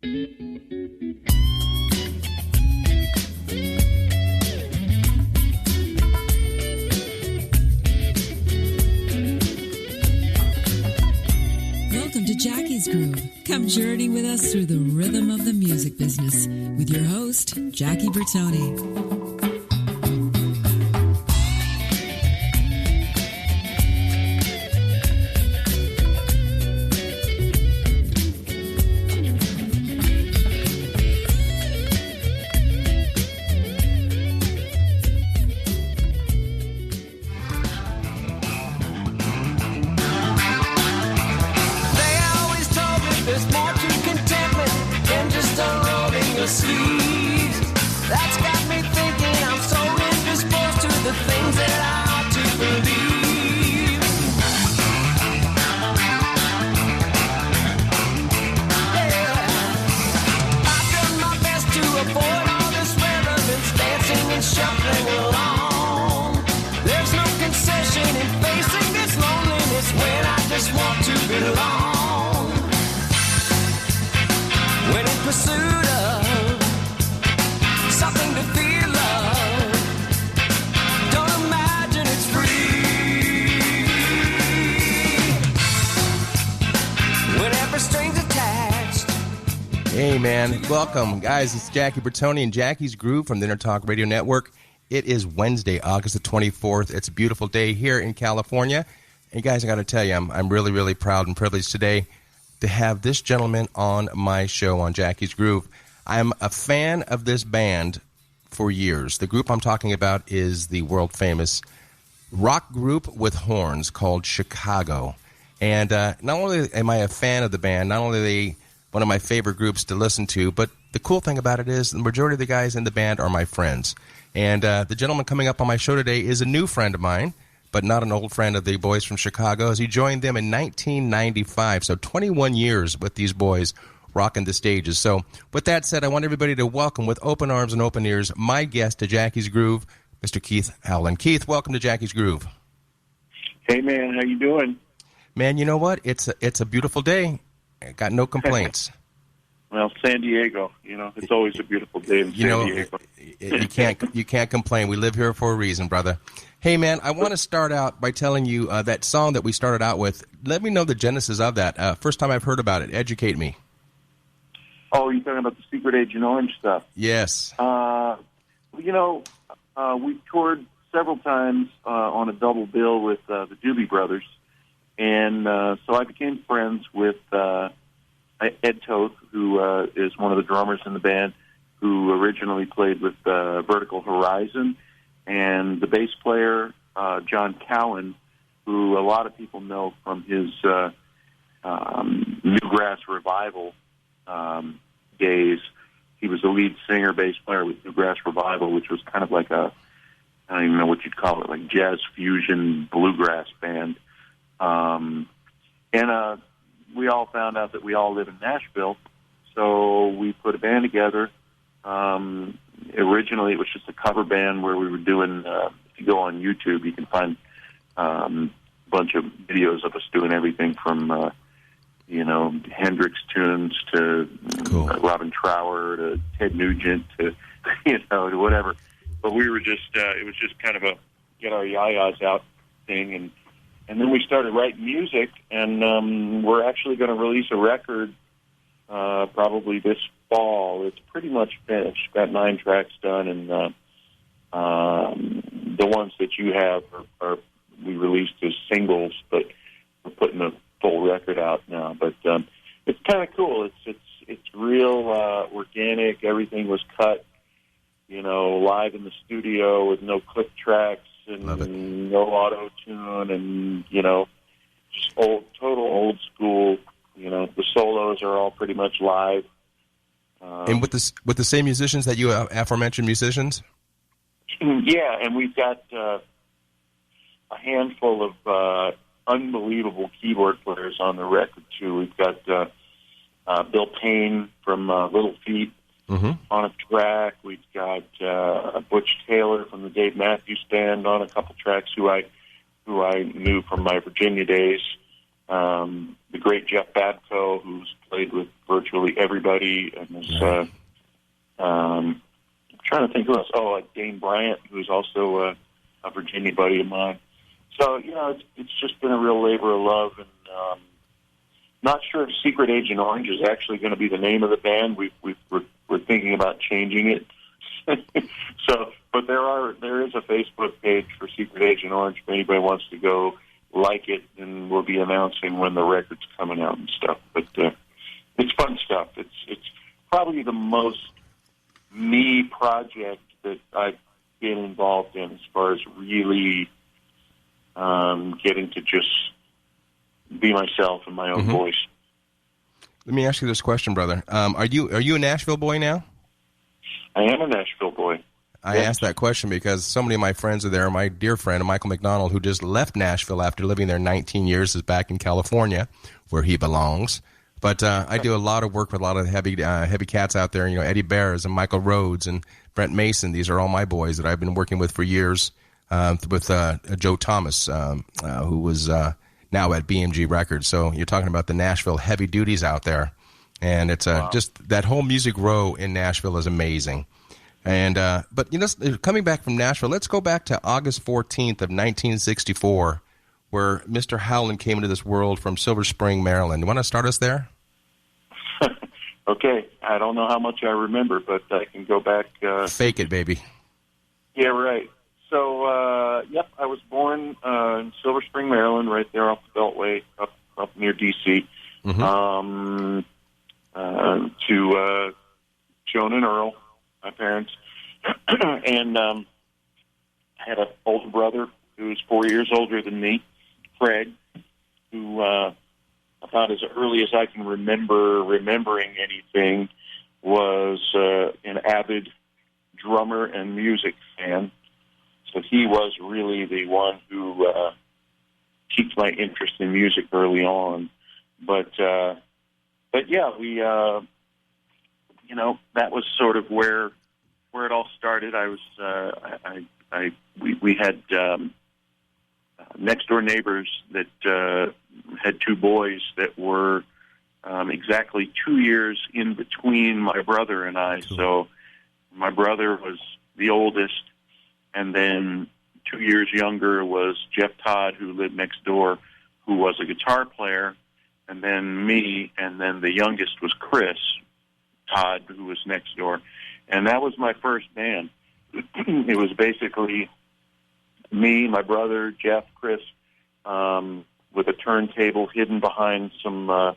Welcome to Jackie's Groove. Come journey with us through the rhythm of the music business with your host, Jackie Bertoni. Hey, man. Welcome, guys. It's Jackie Bertoni and Jackie's Groove from the Intertalk Radio Network. It is Wednesday, August the 24th. It's a beautiful day here in California. And, guys, I got to tell you, I'm really, really proud and privileged today to have this gentleman on my show on Jackie's Groove. I'm a fan of this band for years. The group I'm talking about is the world-famous rock group with horns called Chicago. And not only am I a fan of the band, not only are they one of my favorite groups to listen to, but the cool thing about it is the majority of the guys in the band are my friends. And the gentleman coming up on my show today is a new friend of mine, but not an old friend of the boys from Chicago, as he joined them in 1995. So 21 years with these boys rocking the stages. So with that said, I want everybody to welcome with open arms and open ears my guest to Jackie's Groove, Mr. Keith Howland. Keith, welcome to Jackie's Groove. Hey, man, how you doing? Man, you know what? It's a beautiful day. I got no complaints. Well, San Diego, it's always a beautiful day in San Diego. You can't complain. We live here for a reason, brother. Hey, man, I want to start out by telling you that song that we started out with. Let me know the genesis of that. First time I've heard about it. Educate me. Oh, you're talking about the Secret Agent Orange stuff? Yes. We toured several times on a double bill with the Doobie Brothers. And so I became friends with Ed Toth, who is one of the drummers in the band, who originally played with Vertical Horizon, and the bass player, John Cowan, who a lot of people know from his Newgrass Revival days. He was the lead singer, bass player with Newgrass Revival, which was kind of like I don't even know what you'd call it, like jazz fusion bluegrass band. We all found out that we all live in Nashville, so we put a band together. Originally, it was just a cover band where we were doing, if you go on YouTube, you can find a bunch of videos of us doing everything from, Hendrix tunes to Robin Trower to Ted Nugent to, to whatever. But we were just, it was just kind of a get our yayas out thing, and then we started writing music, and we're actually going to release a record probably this fall. It's pretty much finished. Got 9 tracks done, and the ones that you have are we released as singles, but we're putting a full record out now. But it's kind of cool. It's real organic. Everything was cut, live in the studio with no click tracks and no auto-tune, and, just total old school. The solos are all pretty much live. And with the same musicians that you aforementioned musicians? Yeah, and we've got a handful of unbelievable keyboard players on the record, too. We've got Bill Payne from Little Feat on a track. We've got Butch Taylor from the Dave Matthews Band on a couple tracks, who I knew from my Virginia days. the great Jeff Babco, who's played with virtually everybody, and is, I'm trying to think who else. Oh, Dane Bryant, who's also a Virginia buddy of mine. So, it's just been a real labor of love, and not sure if Secret Agent Orange is actually going to be the name of the band. We're thinking about changing it. But there is a Facebook page for Secret Agent Orange. If anybody wants to go like it, and we'll be announcing when the record's coming out and stuff. But it's fun stuff. It's probably the most me project that I've been involved in as far as really getting to just be myself and my own voice. Let me ask you this question, brother. Are you a Nashville boy now? I am a Nashville boy. I asked that question because so many of my friends are there. My dear friend, Michael McDonald, who just left Nashville after living there 19 years, is back in California, where he belongs. But I do a lot of work with a lot of heavy cats out there. Eddie Bears and Michael Rhodes and Brent Mason. These are all my boys that I've been working with for years. With Joe Thomas, who was now at BMG Records. So you're talking about the Nashville heavy duties out there. And it's just that whole music row in Nashville is amazing. And but coming back from Nashville, let's go back to August 14th of 1964, where Mr. Howland came into this world from Silver Spring, Maryland. You want to start us there? Okay. I don't know how much I remember, but I can go back. Fake it, baby. Yeah, right. So, I was born in Silver Spring, Maryland, right there off the Beltway, up near D.C., to Joan and Earl, my parents. And I had an older brother who was 4 years older than me, Fred, who about as early as I can remembering anything, was an avid drummer and music fan. So he was really the one who piqued my interest in music early on. But yeah, we, that was sort of where it all started. I was, we had next door neighbors that had two boys that were exactly 2 years in between my brother and I. Cool. So my brother was the oldest. And then 2 years younger was Jeff Todd, who lived next door, who was a guitar player, and then me, and then the youngest was Chris Todd, who was next door. And that was my first band. It was basically me, my brother, Jeff, Chris, with a turntable hidden behind some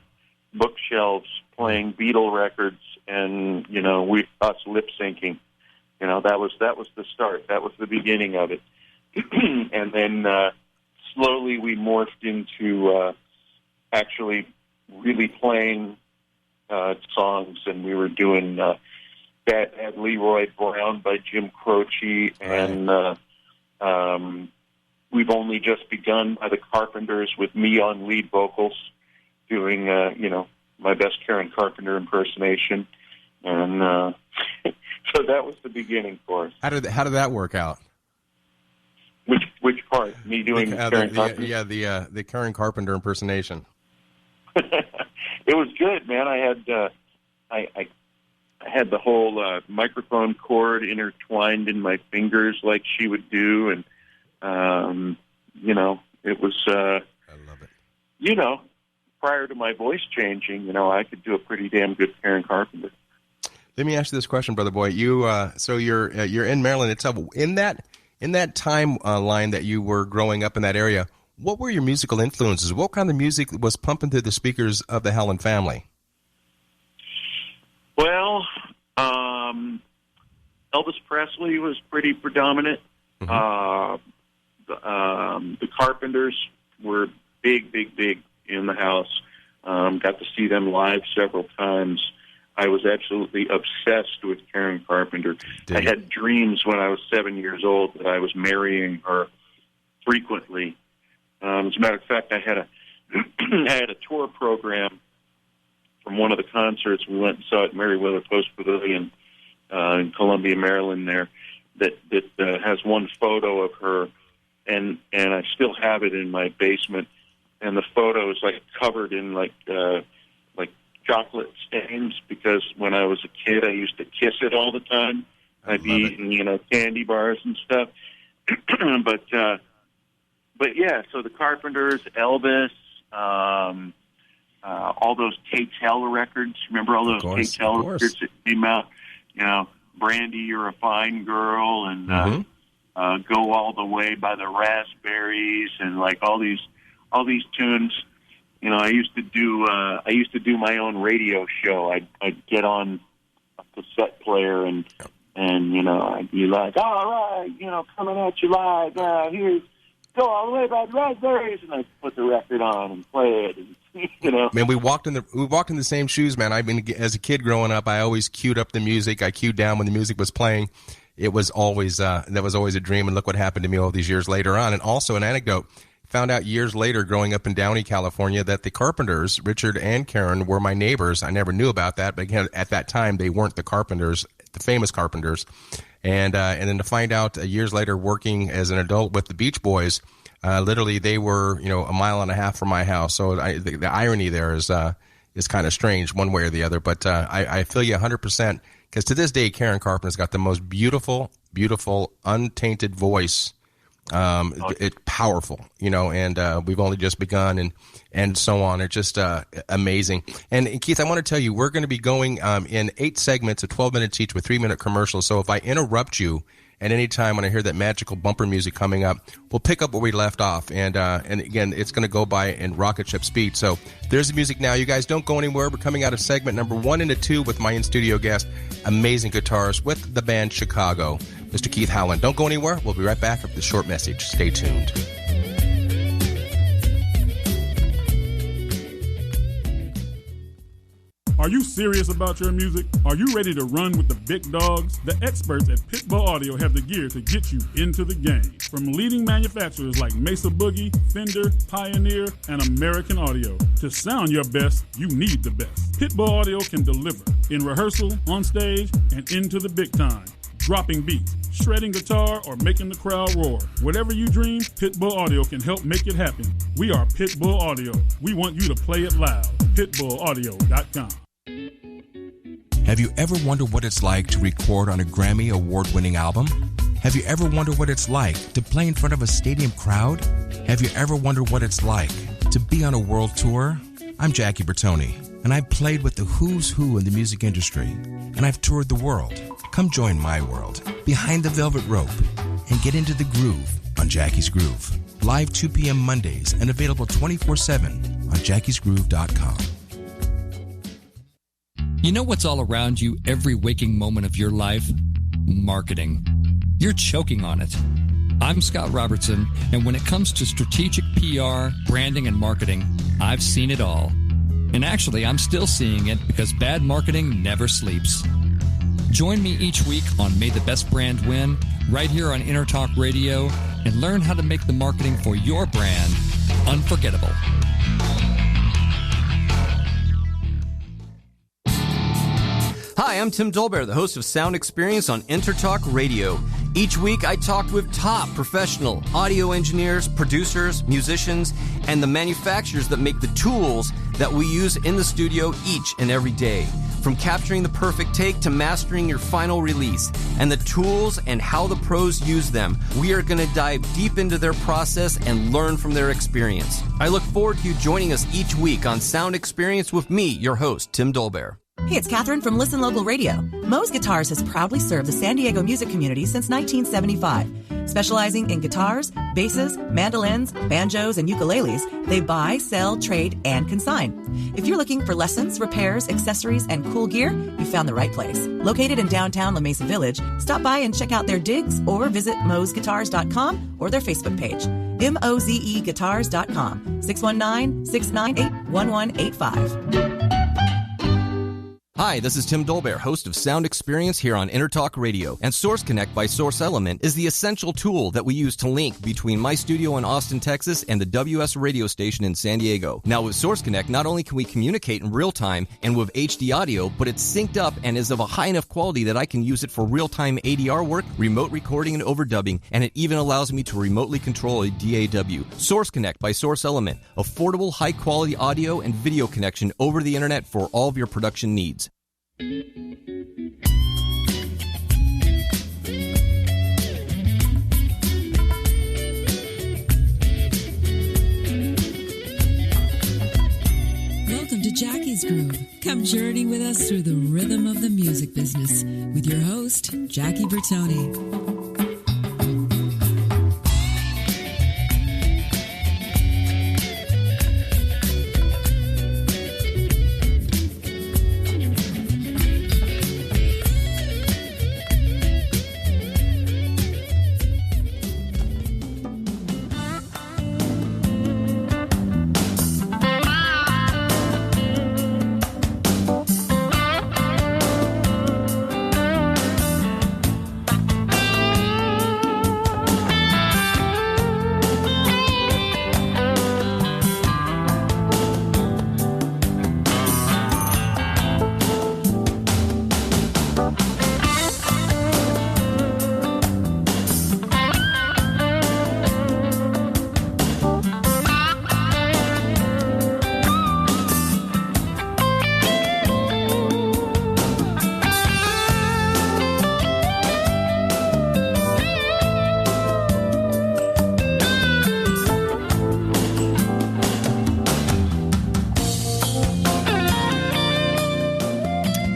bookshelves, playing Beatle records, and, us lip-syncing. That was the start. That was the beginning of it. And then slowly we morphed into actually really playing songs, and we were doing Bad Leroy Brown by Jim Croce, and We've Only Just Begun by the Carpenters with me on lead vocals, doing, my best Karen Carpenter impersonation. And so that was the beginning for us. How did that work out? Which part? Me doing Karen Carpenter? Yeah, the Karen Carpenter impersonation. It was good, man. I had I had the whole microphone cord intertwined in my fingers like she would do, and it was. I love it. Prior to my voice changing, I could do a pretty damn good Karen Carpenter. Let me ask you this question, brother boy. So you're in Maryland itself. In that timeline that you were growing up in that area, what were your musical influences? What kind of music was pumping through the speakers of the Howland family? Well, Elvis Presley was pretty predominant. Mm-hmm. The Carpenters were big in the house. Got to see them live several times. I was absolutely obsessed with Karen Carpenter. I had dreams when I was 7 years old that I was marrying her frequently. As a matter of fact, I had a tour program from one of the concerts we went and saw at Meriwether Post Pavilion in Columbia, Maryland. There, that has one photo of her, and I still have it in my basement. and the photo is like covered in like chocolate stains, because when I was a kid, I used to kiss it all the time. I'd be eating, candy bars and stuff. But yeah, so the Carpenters, Elvis, all those K-Tel records. Remember all those K-Tel records that came out? Brandy, You're a Fine Girl, and Go All the Way by the Raspberries, and like all these tunes. I used to do my own radio show. I'd get on a cassette player and I'd be like, all right, coming at you live. Here's Go All the Way by the Raspberries, and I'd put the record on and play it. And, Man, we walked in the same shoes, man. I mean, as a kid growing up, I always queued up the music. I queued down when the music was playing. It was always that was always a dream. And look what happened to me all these years later on. And also an anecdote. Found out years later, growing up in Downey, California, that the Carpenters, Richard and Karen, were my neighbors. I never knew about that, but again, at that time, they weren't the Carpenters, the famous Carpenters. And then to find out years later, working as an adult with the Beach Boys, literally they were, a mile and a half from my house. So the irony there is kind of strange, one way or the other. But I feel you 100%, because to this day, Karen Carpenter's got the most beautiful, untainted voice. It's powerful, and we've only just begun, and so on. It's just amazing. And Keith, I want to tell you, we're going to be going in 8 segments of 12 minutes each with 3-minute commercials. So if I interrupt you at any time when I hear that magical bumper music coming up, we'll pick up where we left off. And again, it's going to go by in rocket ship speed. So there's the music now. You guys don't go anywhere. We're coming out of segment number 1 into 2 with my in-studio guest, amazing guitarist with the band Chicago, Mr. Keith Howland. Don't go anywhere. We'll be right back after the short message. Stay tuned. Are you serious about your music? Are you ready to run with the big dogs? The experts at Pitbull Audio have the gear to get you into the game. From leading manufacturers like Mesa Boogie, Fender, Pioneer, and American Audio. To sound your best, you need the best. Pitbull Audio can deliver in rehearsal, on stage, and into the big time. Dropping beats, shredding guitar, or making the crowd roar. Whatever you dream, Pitbull Audio can help make it happen. We are Pitbull Audio. We want you to play it loud. PitbullAudio.com. Have you ever wondered what it's like to record on a Grammy award-winning album? Have you ever wondered what it's like to play in front of a stadium crowd? Have you ever wondered what it's like to be on a world tour? I'm Jackie Bertoni, and I've played with the who's who in the music industry, and I've toured the world. Come join my world, behind the velvet rope, and get into the groove on Jackie's Groove. Live 2 p.m. Mondays and available 24/7 on jackiesgroove.com. You know what's all around you every waking moment of your life? Marketing. You're choking on it. I'm Scott Robertson, and when it comes to strategic PR, branding, and marketing, I've seen it all. And actually, I'm still seeing it because bad marketing never sleeps. Join me each week on May the Best Brand Win, right here on Intertalk Radio, and learn how to make the marketing for your brand unforgettable. Hi, I'm Tim Dolbear, the host of Sound Experience on Intertalk Radio. Each week, I talk with top professional audio engineers, producers, musicians, and the manufacturers that make the tools that we use in the studio each and every day. From capturing the perfect take to mastering your final release, and the tools and how the pros use them, we are going to dive deep into their process and learn from their experience. I look forward to you joining us each week on Sound Experience with me, your host, Tim Dolbear. Hey, it's Catherine from Listen Local Radio. Moe's Guitars has proudly served the San Diego music community since 1975. Specializing in guitars, basses, mandolins, banjos, and ukuleles, they buy, sell, trade, and consign. If you're looking for lessons, repairs, accessories, and cool gear, you found the right place. Located in downtown La Mesa Village, stop by and check out their digs or visit moesguitars.com or their Facebook page. mozeguitars.com, 619-698-1185. Hi, this is Tim Dolbear, host of Sound Experience here on Intertalk Radio. And Source Connect by Source Element is the essential tool that we use to link between my studio in Austin, Texas and the WS radio station in San Diego. Now with Source Connect, not only can we communicate in real time and with HD audio, but it's synced up and is of a high enough quality that I can use it for real-time ADR work, remote recording, and overdubbing, and it even allows me to remotely control a DAW. Source Connect by Source Element. Affordable, high-quality audio and video connection over the internet for all of your production needs. Welcome to Jackie's Groove. Come journey with us through the rhythm of the music business with your host, Jackie Bertoni.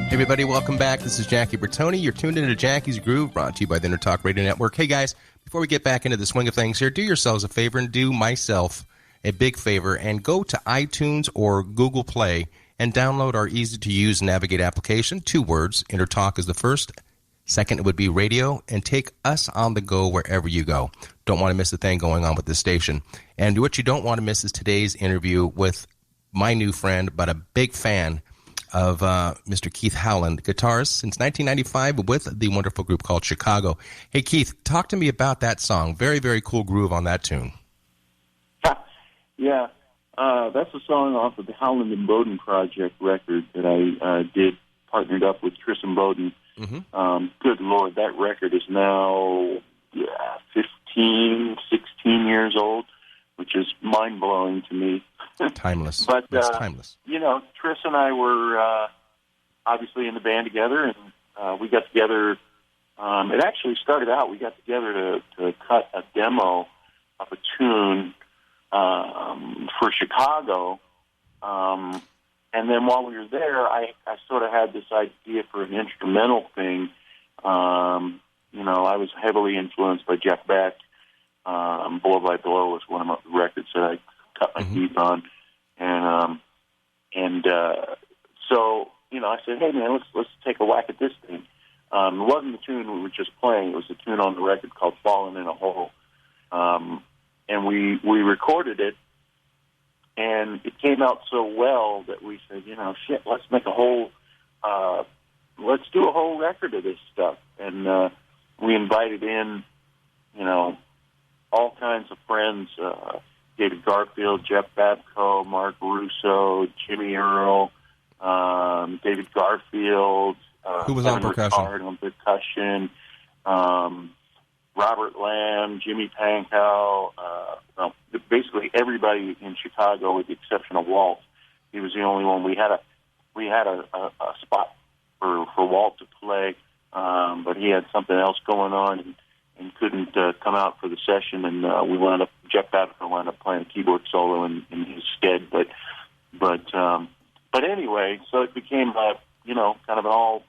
Everybody, welcome back. This is Jackie Bertoni. You're tuned into Jackie's Groove, brought to you by the Intertalk Radio Network. Hey, guys, before we get back into the swing of things here, do yourselves a favor and do myself a big favor and go to iTunes or Google Play and download our easy-to-use navigate application. 2 words. Intertalk is the first. Second, it would be radio, and take us on the go wherever you go. Don't want to miss a thing going on with this station. And what you don't want to miss is today's interview with my new friend, but a big fan of Mr. Keith Howland, guitarist since 1995 with the wonderful group called Chicago. Hey, Keith, talk to me about that song. Very, very cool groove on that tune. Yeah, that's a song off of the Howland and Bowden Project record that I did, partnered up with Tristan Bowden. Mm-hmm. Good Lord, that record is now 15, 16 years old, which is mind-blowing to me. Timeless. But, it's timeless. You know, Tris and I were obviously in the band together, and we got together. It actually started out, we got together to cut a demo of a tune for Chicago. And then while we were there, I sort of had this idea for an instrumental thing. You know, I was heavily influenced by Jeff Beck. Blow by Blow was one of the records that I cut my teeth on, and so you know I said, hey man, let's take a whack at this thing. It wasn't the tune we were just playing; it was the tune on the record called "Falling in a Hole," and we recorded it, and it came out so well that we said, you know, shit, let's make a whole, let's do a whole record of this stuff, and we invited in, you know, all kinds of friends. David Garfield, Jeff Babco, Mark Russo, Jimmy Earle, David Garfield. Who was on percussion? On percussion. Robert Lamb, Jimmy Pankow. Well, basically everybody in Chicago, with the exception of Walt. He was the only one. We had a spot for Walt to play, but he had something else going on and couldn't come out for the session, and Jeff Babcock wound up playing a keyboard solo in his stead. But anyway, so it became you know, kind of an all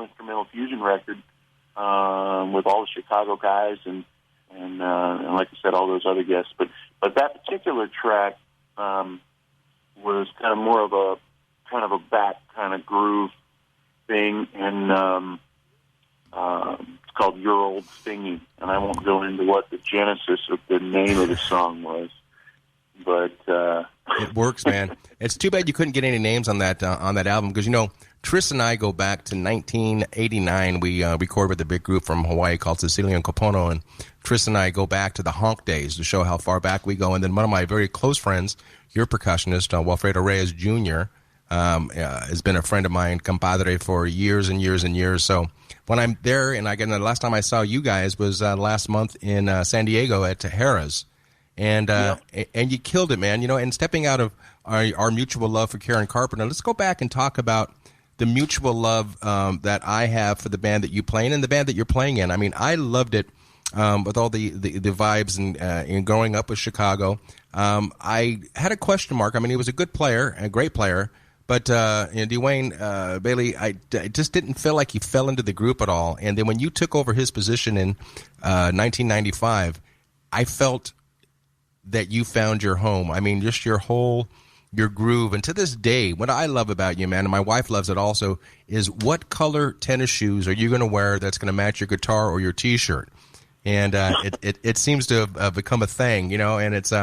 instrumental fusion record with all the Chicago guys and like I said, all those other guests. But that particular track was kind of more of a back kind of groove thing, and it's called Your Old Thingy, and I won't go into what the genesis of the name of the song was. but it works, man. It's too bad you couldn't get any names on that album because, you know, Tris and I go back to 1989. We recorded with a big group from Hawaii called Cecilia and Kopono, and Tris and I go back to the honk days to show how far back we go. And then one of my very close friends, your percussionist, Wilfredo Reyes Jr., has been a friend of mine, compadre, for years and years and years. So when I'm there, and again, the last time I saw you guys was last month in San Diego at Tahara's, and and you killed it, man. You know, and stepping out of our mutual love for Karen Carpenter, let's go back and talk about the mutual love that I have for the band that you play in and the band that you're playing in. I mean, I loved it with all the vibes and growing up with Chicago. I had a question mark. I mean, he was a good player, a great player, but Dawayne Bailey, I just didn't feel like he fell into the group at all. And then when you took over his position in 1995, I felt that you found your home. I mean, just your groove. And to this day, what I love about you, man, and my wife loves it also, is what color tennis shoes are you going to wear that's going to match your guitar or your T-shirt? And it seems to have become a thing, you know. And it's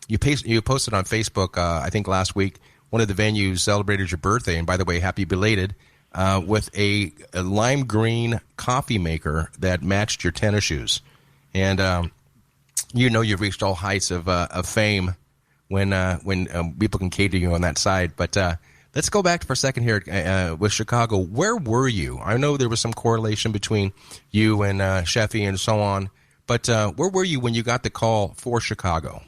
you posted on Facebook, I think last week, one of the venues celebrated your birthday, and by the way, happy belated, with a lime green coffee maker that matched your tennis shoes. And you know you've reached all heights of fame when people can cater you on that side. But let's go back for a second here with Chicago. Where were you? I know there was some correlation between you and Scheff and so on, but where were you when you got the call for Chicago?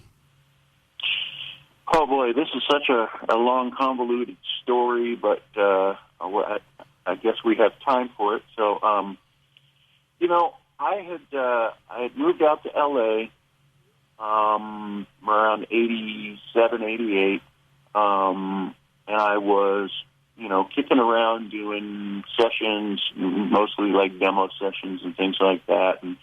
Oh, boy, this is such a long, convoluted story, but I guess we have time for it. So, you know, I had moved out to L.A., around 87, 88, and I was, you know, kicking around doing sessions, mostly like demo sessions and things like that, and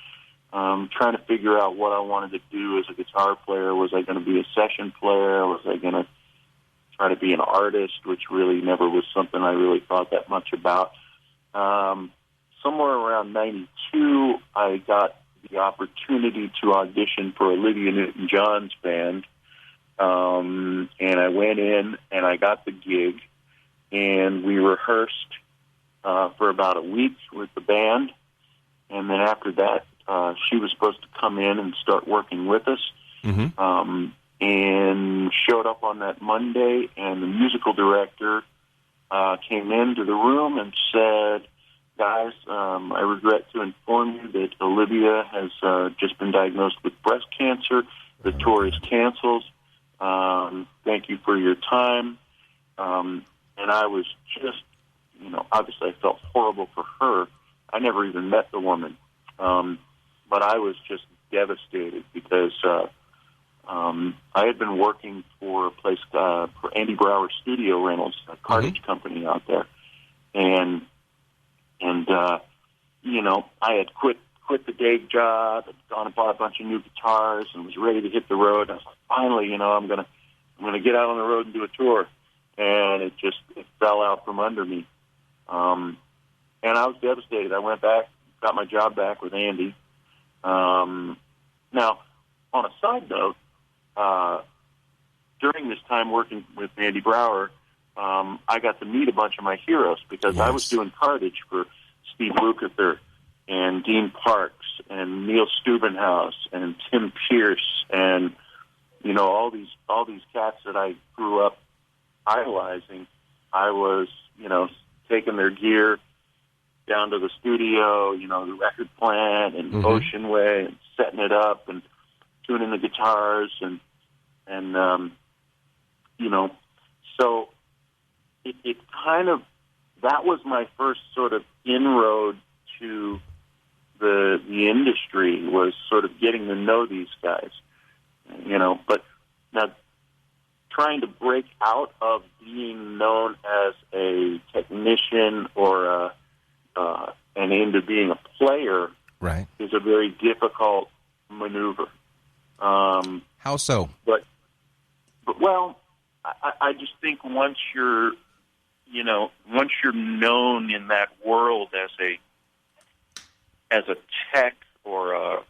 trying to figure out what I wanted to do as a guitar player. Was I going to be a session player? Was I going to try to be an artist, which really never was something I really thought that much about. Somewhere around 92, I got the opportunity to audition for Olivia Newton-John's band, and I went in and I got the gig, and we rehearsed for about a week with the band, and then after that she was supposed to come in and start working with us, and showed up on that Monday, and the musical director came into the room and said, "Guys, I regret to inform you that Olivia has just been diagnosed with breast cancer. The tour is canceled. Thank you for your time." And I was just, you know, obviously I felt horrible for her. I never even met the woman. But I was just devastated because I had been working for a place, for Andy Brauer Studio Rentals, a cartage company out there. And you know, I had quit the day job, had gone and bought a bunch of new guitars, and was ready to hit the road. I was like, finally, you know, I'm gonna get out on the road and do a tour, and it fell out from under me, and I was devastated. I went back, got my job back with Andy. Now, on a side note, during this time working with Andy Brauer, I got to meet a bunch of my heroes because I was doing cartage for Steve Lukather and Dean Parks and Neil Steubenhaus and Tim Pierce and, you know, all these cats that I grew up idolizing. I was, you know, taking their gear down to the studio, you know, the record plant and Ocean Way, and setting it up and tuning the guitars and you know, so it kind of, that was my first sort of inroad to the industry, was sort of getting to know these guys, you know. But now trying to break out of being known as a technician or and into being a player, right, is a very difficult maneuver. How so? But well, I just think once you're known in that world as a tech or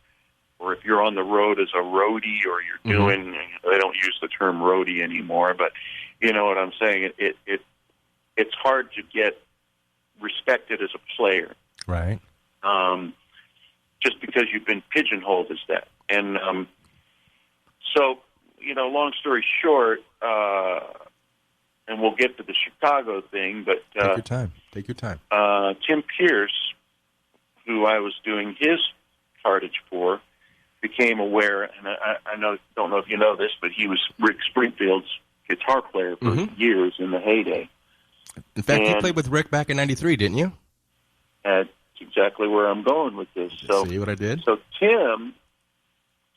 or if you're on the road as a roadie, or you're doing, they don't use the term roadie anymore, but you know what I'm saying. It's hard to get respected as a player, right? Just because you've been pigeonholed as that. And so, you know, long story short, and we'll get to the Chicago thing, but Take your time. Tim Pierce, who I was doing his cartage for, became aware, and I don't know if you know this, but he was Rick Springfield's guitar player for years in the heyday. In fact, you played with Rick back in '93, didn't you? That's exactly where I'm going with this. So, see what I did? So Tim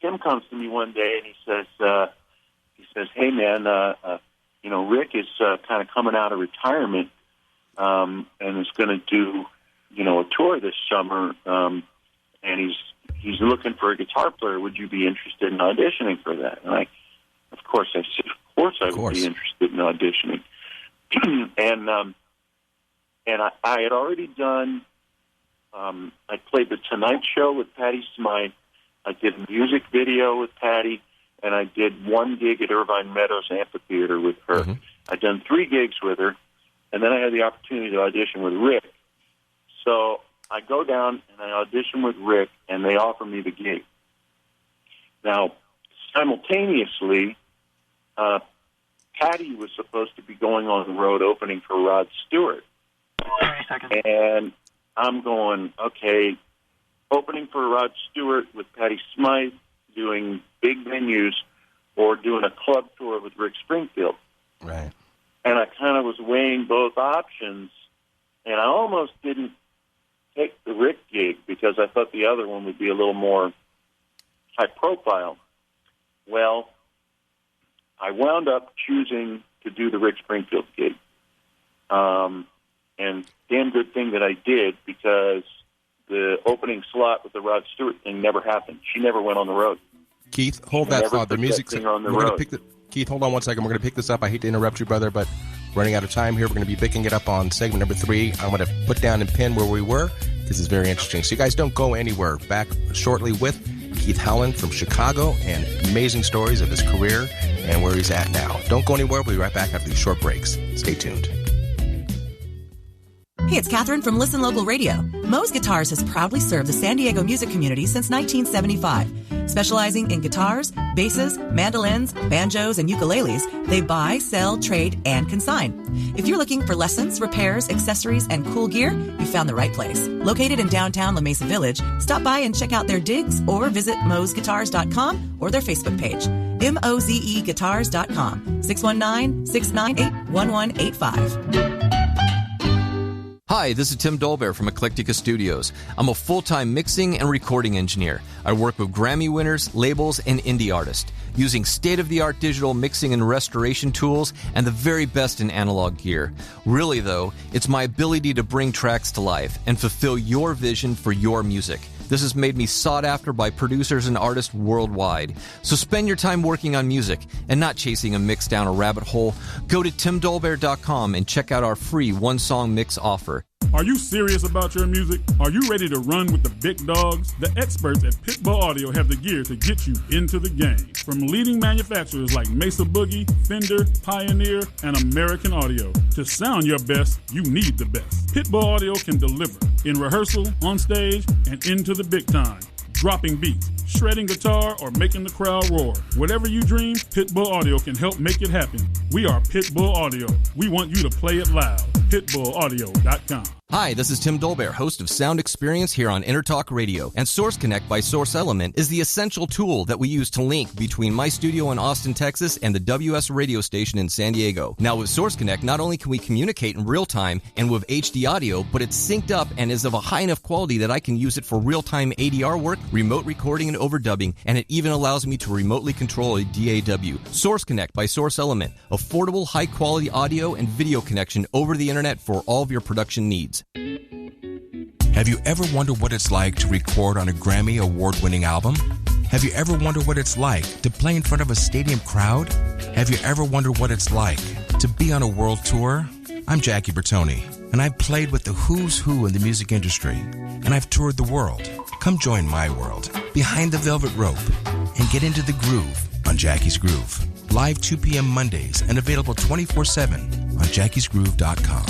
comes to me one day and he says, "Hey man, you know, Rick is kind of coming out of retirement and is going to do, you know, a tour this summer, and he's looking for a guitar player. Would you be interested in auditioning for that?" And of course I said, "Of course I would be interested in auditioning." and I had already done. I played the Tonight Show with Patty Smythe. I did a music video with Patty, and I did one gig at Irvine Meadows Amphitheater with her. I'd done 3 gigs with her, and then I had the opportunity to audition with Rick. So I go down and I audition with Rick, and they offer me the gig. Now, simultaneously, Patty was supposed to be going on the road opening for Rod Stewart. And I'm going, okay, opening for Rod Stewart with Patty Smythe, doing big venues, or doing a club tour with Rick Springfield. Right. And I kind of was weighing both options, and I almost didn't take the Rick gig because I thought the other one would be a little more high profile. Well, I wound up choosing to do the Rick Springfield gig. And damn good thing that I did, because the opening slot with the Rod Stewart thing never happened. She never went on the road. Keith, hold that thought. The music's on the road. Keith, hold on one second. We're going to pick this up. I hate to interrupt you, brother, but running out of time here. We're going to be picking it up on segment number 3. I'm going to put down and pin where we were. This is very interesting. So you guys don't go anywhere. Back shortly with Keith Howland from Chicago, and amazing stories of his career and where he's at now. Don't go anywhere. We'll be right back after these short breaks. Stay tuned. Hey, it's Catherine from Listen Local Radio. Moe's Guitars has proudly served the San Diego music community since 1975. Specializing in guitars, basses, mandolins, banjos, and ukuleles, they buy, sell, trade, and consign. If you're looking for lessons, repairs, accessories, and cool gear, you found the right place. Located in downtown La Mesa Village, stop by and check out their digs or visit moesguitars.com or their Facebook page. MOZEguitars.com, 619-698-1185. Hi, this is Tim Dolbear from Eclectica Studios. I'm a full-time mixing and recording engineer. I work with Grammy winners, labels, and indie artists, using state-of-the-art digital mixing and restoration tools and the very best in analog gear. Really, though, it's my ability to bring tracks to life and fulfill your vision for your music. This has made me sought after by producers and artists worldwide. So spend your time working on music and not chasing a mix down a rabbit hole. Go to timdolbear.com and check out our free one-song mix offer. Are you serious about your music? Are you ready to run with the big dogs? The experts at Pitbull Audio have the gear to get you into the game. From leading manufacturers like Mesa Boogie, Fender, Pioneer, and American Audio. To sound your best, you need the best. Pitbull Audio can deliver in rehearsal, on stage, and into the big time. Dropping beats, shredding guitar, or making the crowd roar. Whatever you dream, Pitbull Audio can help make it happen. We are Pitbull Audio. We want you to play it loud. PitbullAudio.com. Hi, this is Tim Dolbear, host of Sound Experience here on Intertalk Radio. And Source Connect by Source Element is the essential tool that we use to link between my studio in Austin, Texas and the WS radio station in San Diego. Now with Source Connect, not only can we communicate in real time and with HD audio, but it's synced up and is of a high enough quality that I can use it for real-time ADR work, remote recording and overdubbing, and it even allows me to remotely control a DAW. Source Connect by Source Element. Affordable, high-quality audio and video connection over the internet for all of your production needs. Have you ever wondered what it's like to record on a Grammy award-winning album? Have you ever wondered what it's like to play in front of a stadium crowd? Have you ever wondered what it's like to be on a world tour? I'm Jackie Bertoni. and I've played with the who's who in the music industry, and I've toured the world. Come join my world, behind the velvet rope, and get into the groove on Jackie's Groove. Live 2 p.m. Mondays and available 24/7 on jackiesgroove.com.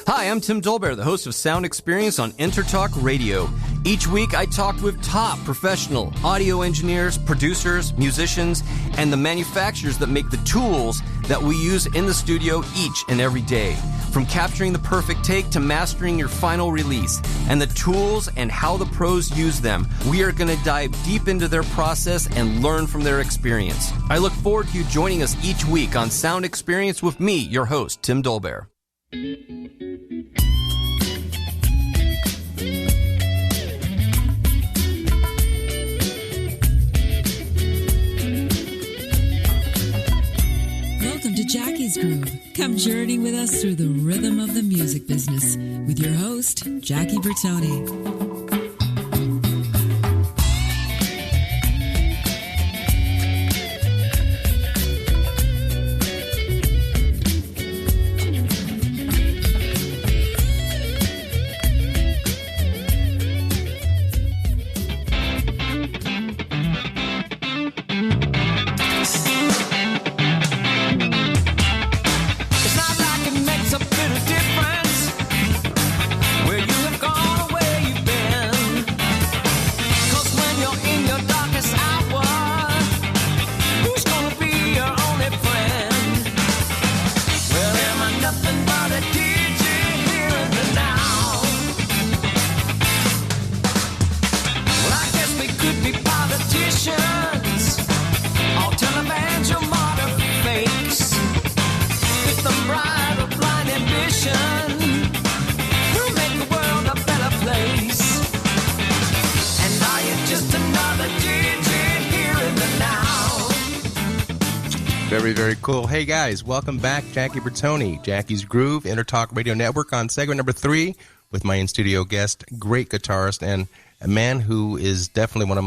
Hi, I'm Tim Dolbear, the host of Sound Experience on Intertalk Radio. Each week, I talk with top professional audio engineers, producers, musicians, and the manufacturers that make the tools that we use in the studio each and every day. From capturing the perfect take to mastering your final release, and the tools and how the pros use them, we are going to dive deep into their process and learn from their experience. I look forward to you joining us each week on Sound Experience with me, your host, Tim Dolbear. Welcome to Jackie's Groove. Come journey with us through the rhythm of the music business with your host, Jackie Bertoni. Very, very cool. Hey, guys, welcome back. Jackie Bertoni, Jackie's Groove, Intertalk Radio Network on segment number 3 with my in-studio guest, great guitarist, and a man who is definitely one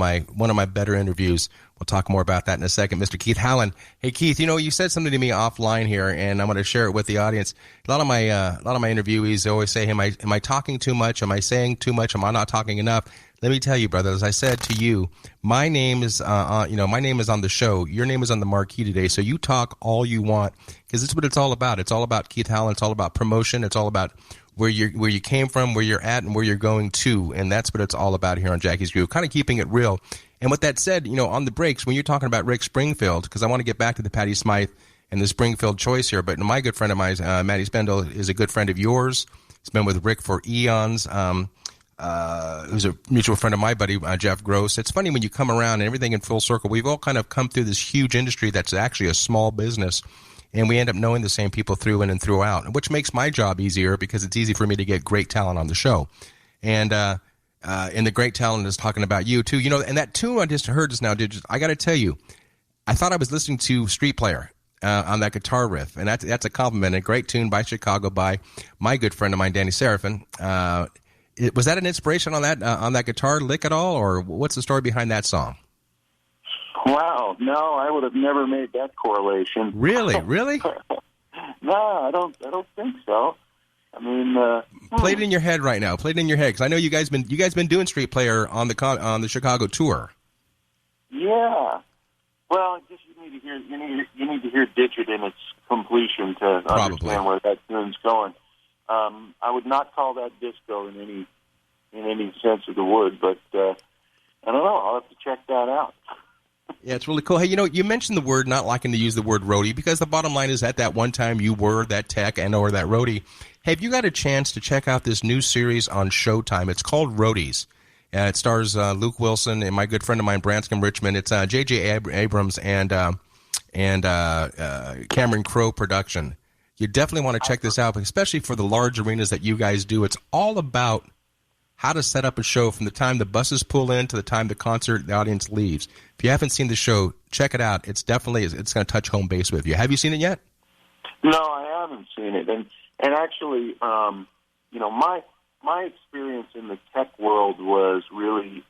of my better interviews. We'll talk more about that in a second. Mr. Keith Howland. Hey, Keith, you said something to me offline here, and I'm going to share it with the audience. A lot of my interviewees always say, am I talking too much? Am I saying too much? Am I not talking enough? Let me tell you, brother, as I said to you, my name is on the show. Your name is on the marquee today, so you talk all you want, because it's what it's all about. It's all about Keith Howland. It's all about promotion. It's all about where you came from, where you're at, and where you're going to, and that's what it's all about here on Jackie's Groove, kind of keeping it real. And with that said, on the breaks, when you're talking about Rick Springfield, because I want to get back to the Patti Smythe and the Springfield choice here, but my good friend of mine, Matty Spendle, is a good friend of yours. He's been with Rick for eons. Who's a mutual friend of my buddy, Jeff Gross. It's funny when you come around and everything in full circle. We've all kind of come through this huge industry that's actually a small business, and we end up knowing the same people through in and throughout, which makes my job easier because it's easy for me to get great talent on the show. And the great talent is talking about you, too. And that tune I just heard just now, I got to tell you, I thought I was listening to Street Player on that guitar riff, and that's a compliment. A great tune by Chicago by my good friend of mine, Danny Seraphin. Was that an inspiration on that guitar lick at all, or what's the story behind that song? Wow, no, I would have never made that correlation. Really? No, I don't think so. I mean, play it in your head right now. Play it in your head, because I know you guys been doing Street Player on the Chicago tour. Yeah. Well, just you need to hear Digit in its completion to understand where that tune's going. I would not call that disco in any sense of the word, but I don't know. I'll have to check that out. Yeah, it's really cool. Hey, you mentioned the word, not liking to use the word roadie, because the bottom line is at that one time you were that tech or that roadie. Have you got a chance to check out this new series on Showtime? It's called Roadies. It stars Luke Wilson and my good friend of mine, Branscombe Richmond. It's J.J. Abrams and Cameron Crowe production. You definitely want to check this out, especially for the large arenas that you guys do. It's all about how to set up a show from the time the buses pull in to the time the audience leaves. If you haven't seen the show, check it out. It's going to touch home base with you. Have you seen it yet? No, I haven't seen it. And actually, my experience in the tech world was really,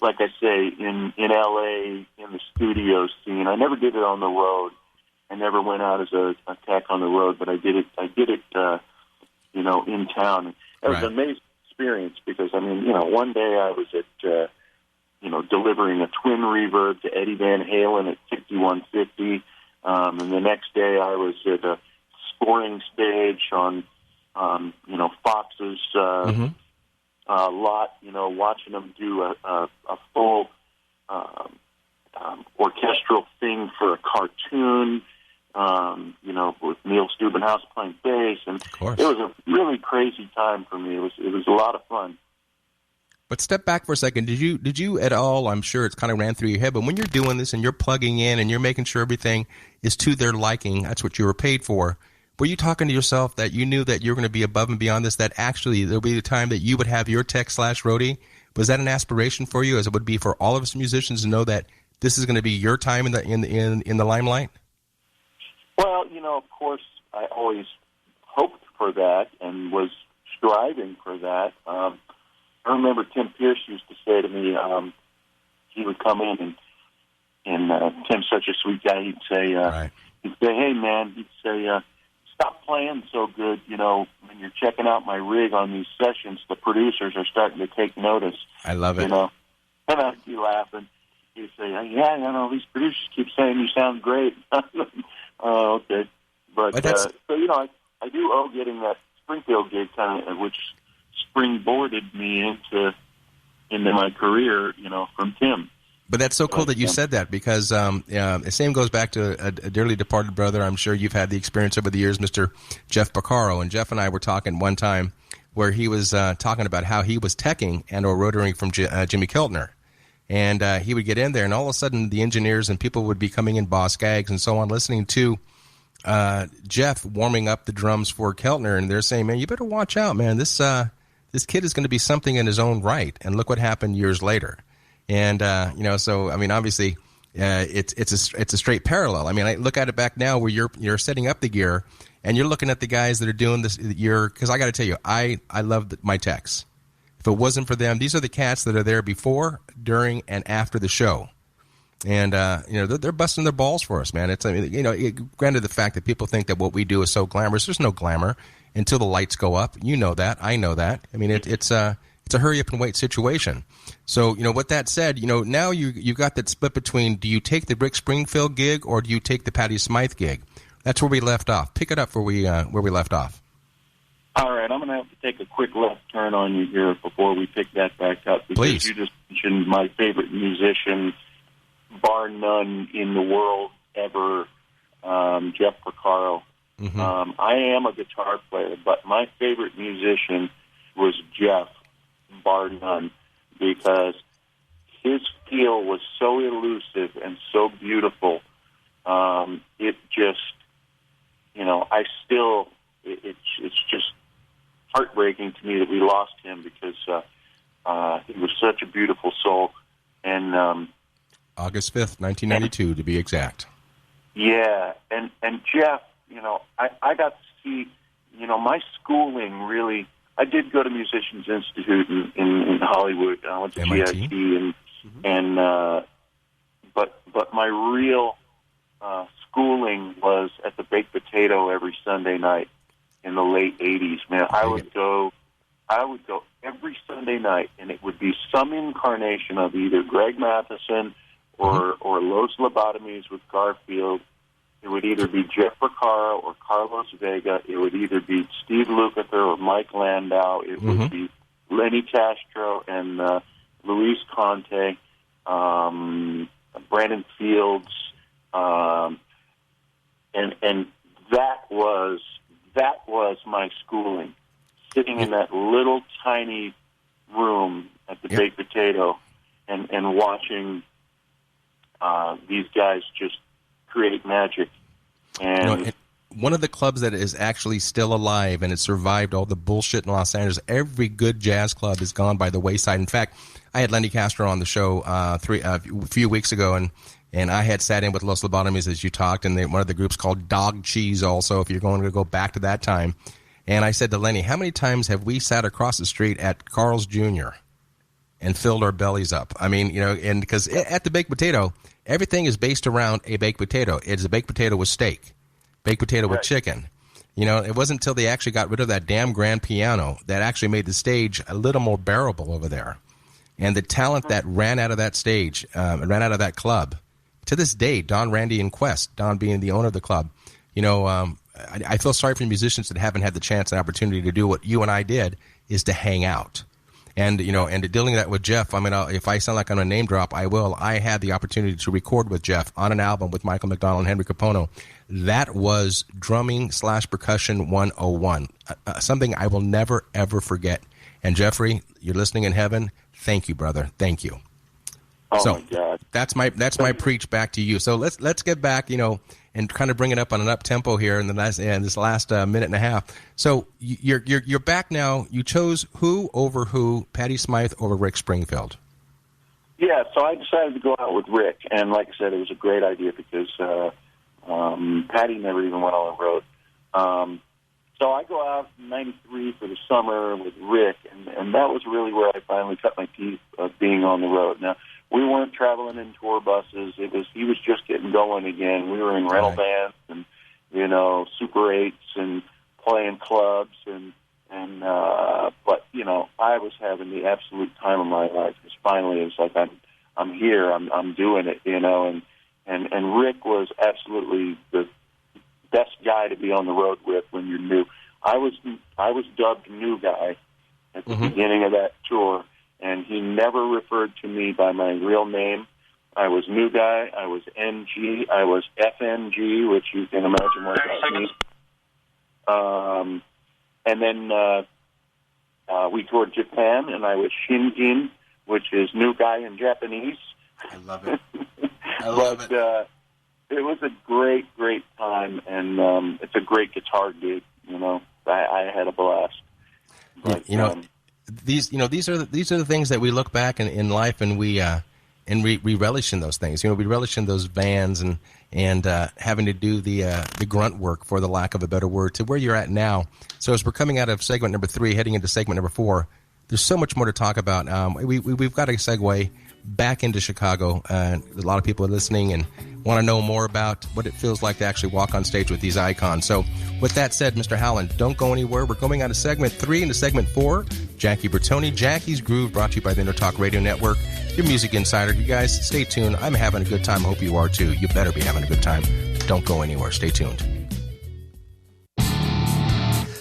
like I say, in L.A., in the studio scene. I never did it on the road. I never went out as a tech on the road, but I did it. In town. It was an amazing experience because one day I was at delivering a twin reverb to Eddie Van Halen at 5150, and the next day I was at a scoring stage on Fox's lot. Watching them do a full orchestral thing for a cartoon. With Neil Steubenhaus playing bass, and it was a really crazy time for me. It was a lot of fun. But step back for a second. Did you at all? I'm sure it's kind of ran through your head. But when you're doing this and you're plugging in and you're making sure everything is to their liking, that's what you were paid for. Were you talking to yourself that you knew that you were going to be above and beyond this? That actually there'll be the time that you would have your tech/roadie. Was that an aspiration for you, as it would be for all of us musicians to know that this is going to be your time in the limelight? Well, of course, I always hoped for that and was striving for that. I remember Tim Pierce used to say to me, he would come in and Tim's such a sweet guy. He'd say, "Hey man," he'd say, "Stop playing so good. When you're checking out my rig on these sessions, the producers are starting to take notice." I love it. And I'd be laughing. He'd say, "Yeah, these producers keep saying you sound great." Oh, okay. But I do owe getting that Springfield gig which springboarded me into my career, from Tim. But that's so cool that you said that, because the same goes back to a dearly departed brother. I'm sure you've had the experience over the years, Mr. Jeff Porcaro. And Jeff and I were talking one time where he was talking about how he was teching and or rotoring from Jimmy Keltner. And he would get in there, and all of a sudden the engineers and people would be coming in, Boss Skaggs and so on, listening to Jeff warming up the drums for Keltner, and they're saying, "Man, you better watch out, man. This kid is going to be something in his own right." And look what happened years later. And so obviously, it's a straight parallel. I look at it back now where you're setting up the gear, and you're looking at the guys that are doing this. Because I got to tell you, I love my techs. If it wasn't for them, these are the cats that are there before, during, and after the show. And, they're busting their balls for us, man. Granted the fact that people think that what we do is so glamorous, there's no glamour until the lights go up. You know that. I know that. It's a hurry up and wait situation. So, with that said, now you got that split between, do you take the Rick Springfield gig or do you take the Patty Smythe gig? That's where we left off. Pick it up where we left off. All right, I'm going to have to take a quick left turn on you here before we pick that back up. Because Please. You just mentioned my favorite musician, bar none in the world ever, Jeff Porcaro. Mm-hmm. I am a guitar player, but my favorite musician was Jeff, bar none, because his feel was so elusive and so beautiful. It just, it's just heartbreaking to me that we lost him, because he was such a beautiful soul. And August 5th, 1992, to be exact. Yeah, and Jeff, I got to see, my schooling really. I did go to Musicians Institute in Hollywood. I went to MIT. GIT, but my real schooling was at the Baked Potato every Sunday night in the late 80s. Man, I would go every Sunday night, and it would be some incarnation of either Greg Matheson or Los Lobotomies with Garfield. It would either be Jeff Porcaro or Carlos Vega. It would either be Steve Lukather or Mike Landau. It would be Lenny Castro and Luis Conte, Brandon Fields, and that was my schooling. Sitting in that little tiny room at the Baked Potato and watching these guys just create magic. And one of the clubs that is actually still alive and it survived all the bullshit in Los Angeles, every good jazz club is gone by the wayside. In fact, I had Lenny Castro on the show a few weeks ago, and I had sat in with Los Lobotomies as you talked, and one of the groups called Dog Cheese also, if you're going to go back to that time. And I said to Lenny, how many times have we sat across the street at Carl's Jr. and filled our bellies up. I mean, and because at the Baked Potato, everything is based around a baked potato. It's a baked potato with steak, baked potato with chicken. It wasn't until they actually got rid of that damn grand piano that actually made the stage a little more bearable over there. And the talent that ran out of that stage, ran out of that club, to this day, Don, Randy, and Quest, Don being the owner of the club, I feel sorry for musicians that haven't had the chance and opportunity to do what you and I did, is to hang out. And, and dealing that with Scheff, I mean, if I sound like I'm a name drop, I will. I had the opportunity to record with Scheff on an album with Michael McDonald and Henry Capono. That was drumming/percussion 101, something I will never, ever forget. And Jeffrey, you're listening in heaven. Thank you, brother. Thank you. Oh, my God. That's my preach back to you. So let's get back, and kind of bring it up on an up tempo here in this last minute and a half. So you're back now. You chose who over who? Patty Smythe over Rick Springfield. Yeah, so I decided to go out with Rick, and like I said, it was a great idea because Patty never even went on the road. So I go out in '93 for the summer with Rick, and that was really where I finally cut my teeth of being on the road. Now, we weren't traveling in tour buses. He was just getting going again. We were in rental vans and, Super 8s and playing clubs but I was having the absolute time of my life. Because finally it's like I'm here, I'm doing it, and Rick was absolutely the best guy to be on the road with when you're new. I was dubbed new guy at the beginning of that tour. And he never referred to me by my real name. I was new guy. I was NG. I was FNG, which you can imagine what that means. And then we toured Japan, and I was Shinjin, which is new guy in Japanese. I love it. I love it. It was a great, great time, and it's a great guitar gig. I had a blast. But, these are the things that we look back in life, and we relish in those things. We relish in those vans and having to do the grunt work, for the lack of a better word, to where you're at now. So as we're coming out of segment number 3, heading into segment number 4, there's so much more to talk about. We've got to segue back into Chicago. A lot of people are listening and want to know more about what it feels like to actually walk on stage with these icons. So with that said, Mr. Howland, don't go anywhere. We're going out of segment 3 into segment 4. Jackie Bertoni, Jackie's Groove, brought to you by the Intertalk Radio Network, your music insider. You guys, stay tuned. I'm having a good time. I hope you are too. You better be having a good time. Don't go anywhere. Stay tuned.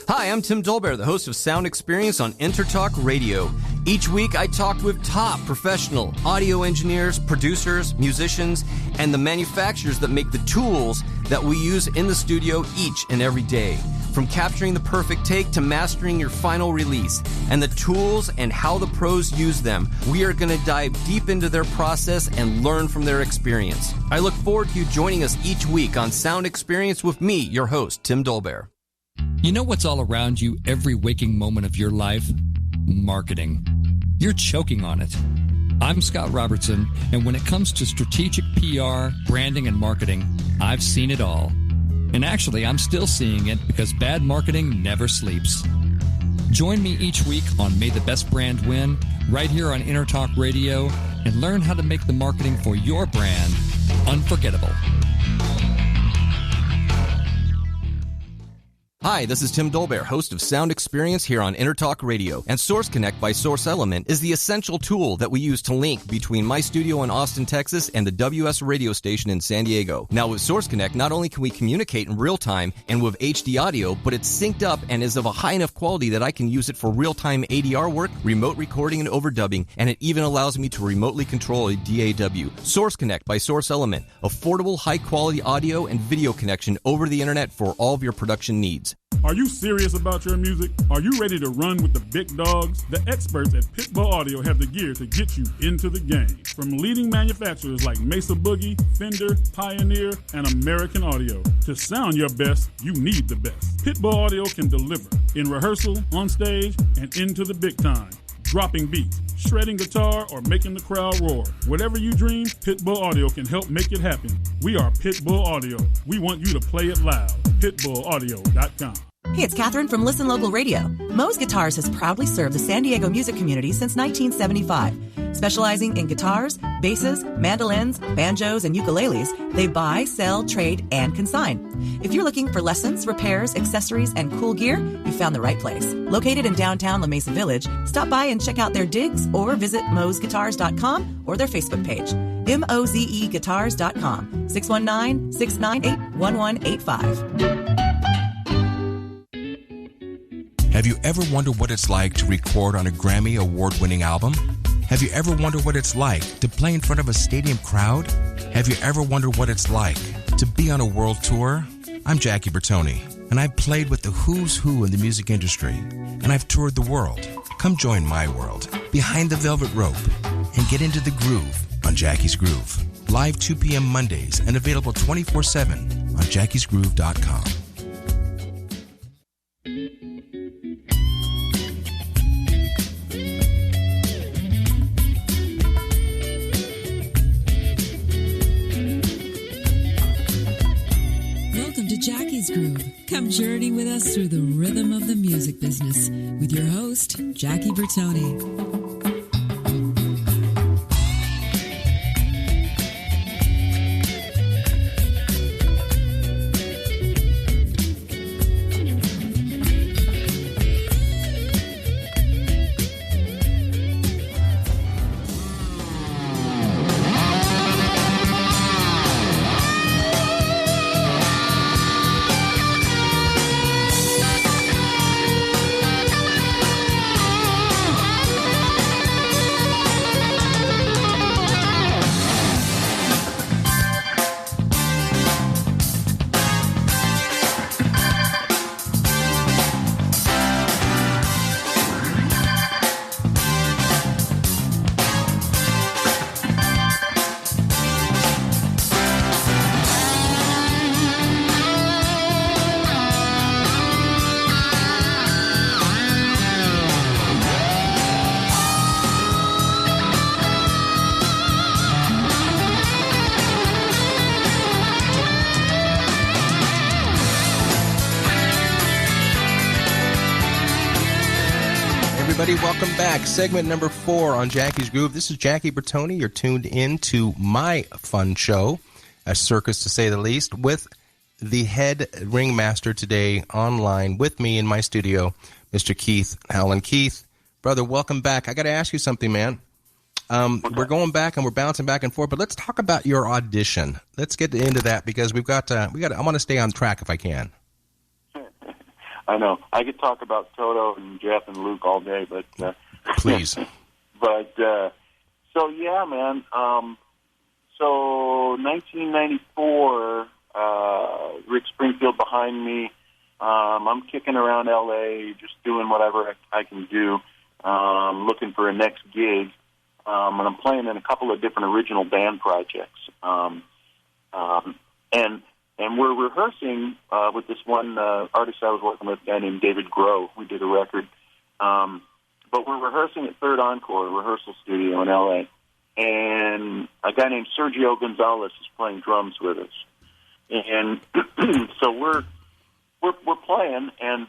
Hi, I'm Tim Dolbear, the host of Sound Experience on Intertalk Radio. Each week, I talk with top professional audio engineers, producers, musicians, and the manufacturers that make the tools that we use in the studio each and every day. From capturing the perfect take to mastering your final release, and the tools and how the pros use them, we are going to dive deep into their process and learn from their experience. I look forward to you joining us each week on Sound Experience with me, your host, Tim Dolbear. You know what's all around you every waking moment of your life? Marketing. You're choking on it. I'm Scott Robertson, and when it comes to strategic PR, branding, and marketing, I've seen it all. And actually, I'm still seeing it because bad marketing never sleeps. Join me each week on May the Best Brand Win, right here on Intertalk Radio, and learn how to make the marketing for your brand unforgettable. Hi, this is Tim Dolbear, host of Sound Experience here on Intertalk Radio. And Source Connect by Source Element is the essential tool that we use to link between my studio in Austin, Texas and the WS radio station in San Diego. Now with Source Connect, not only can we communicate in real time and with HD audio, but it's synced up and is of a high enough quality that I can use it for real-time ADR work, remote recording and overdubbing, and it even allows me to remotely control a DAW. Source Connect by Source Element, affordable, high-quality audio and video connection over the internet for all of your production needs. Are you serious about your music? Are you ready to run with the big dogs? The experts at Pitbull Audio have the gear to get you into the game. From leading manufacturers like Mesa Boogie, Fender, Pioneer, and American Audio. To sound your best, you need the best. Pitbull Audio can deliver in rehearsal, on stage, and into the big time. Dropping beats, shredding guitar, or making the crowd roar. Whatever you dream, Pitbull Audio can help make it happen. We are Pitbull Audio. We want you to play it loud. PitbullAudio.com. Hey, it's Catherine from Listen Local Radio. Moe's Guitars has proudly served the San Diego music community since 1975. Specializing in guitars, basses, mandolins, banjos, and ukuleles, they buy, sell, trade, and consign. If you're looking for lessons, repairs, accessories, and cool gear, you found the right place. Located in downtown La Mesa Village, stop by and check out their digs or visit mozeguitars.com or their Facebook page. mozeguitars.com, 619-698-1185. Have you ever wondered what it's like to record on a Grammy award-winning album? Have you ever wondered what it's like to play in front of a stadium crowd? Have you ever wondered what it's like to be on a world tour? I'm Jackie Bertoni, and I've played with the who's who in the music industry, and I've toured the world. Come join my world, behind the velvet rope, and get into the groove on Jackie's Groove. Live 2 p.m. Mondays and available 24/7 on jackiesgroove.com. Welcome to Jackie's Groove. Come journey with us through the rhythm of the music business with your host, Jackie Bertoni. Everybody, welcome back. Segment number 4 on Jackie's Groove. This is Jackie Bertoni. You're tuned in to my fun show, a circus to say the least, with the head ringmaster today online with me in my studio, Mr. Keith Howland. Keith, brother, welcome back. I got to ask you something, man. We're going back and we're bouncing back and forth, but let's talk about your audition. Let's get into that because I want to stay on track if I can. I know. I could talk about Toto and Jeff and Luke all day, but please. But so yeah, man. So 1994, Rick Springfield behind me. I'm kicking around LA, just doing whatever I can do, looking for a next gig, and I'm playing in a couple of different original band projects, and we're rehearsing with this one artist I was working with, a guy named David Groh. We did a record. But we're rehearsing at Third Encore, a rehearsal studio in L.A., and a guy named Sergio Gonzalez is playing drums with us. And so we're playing, and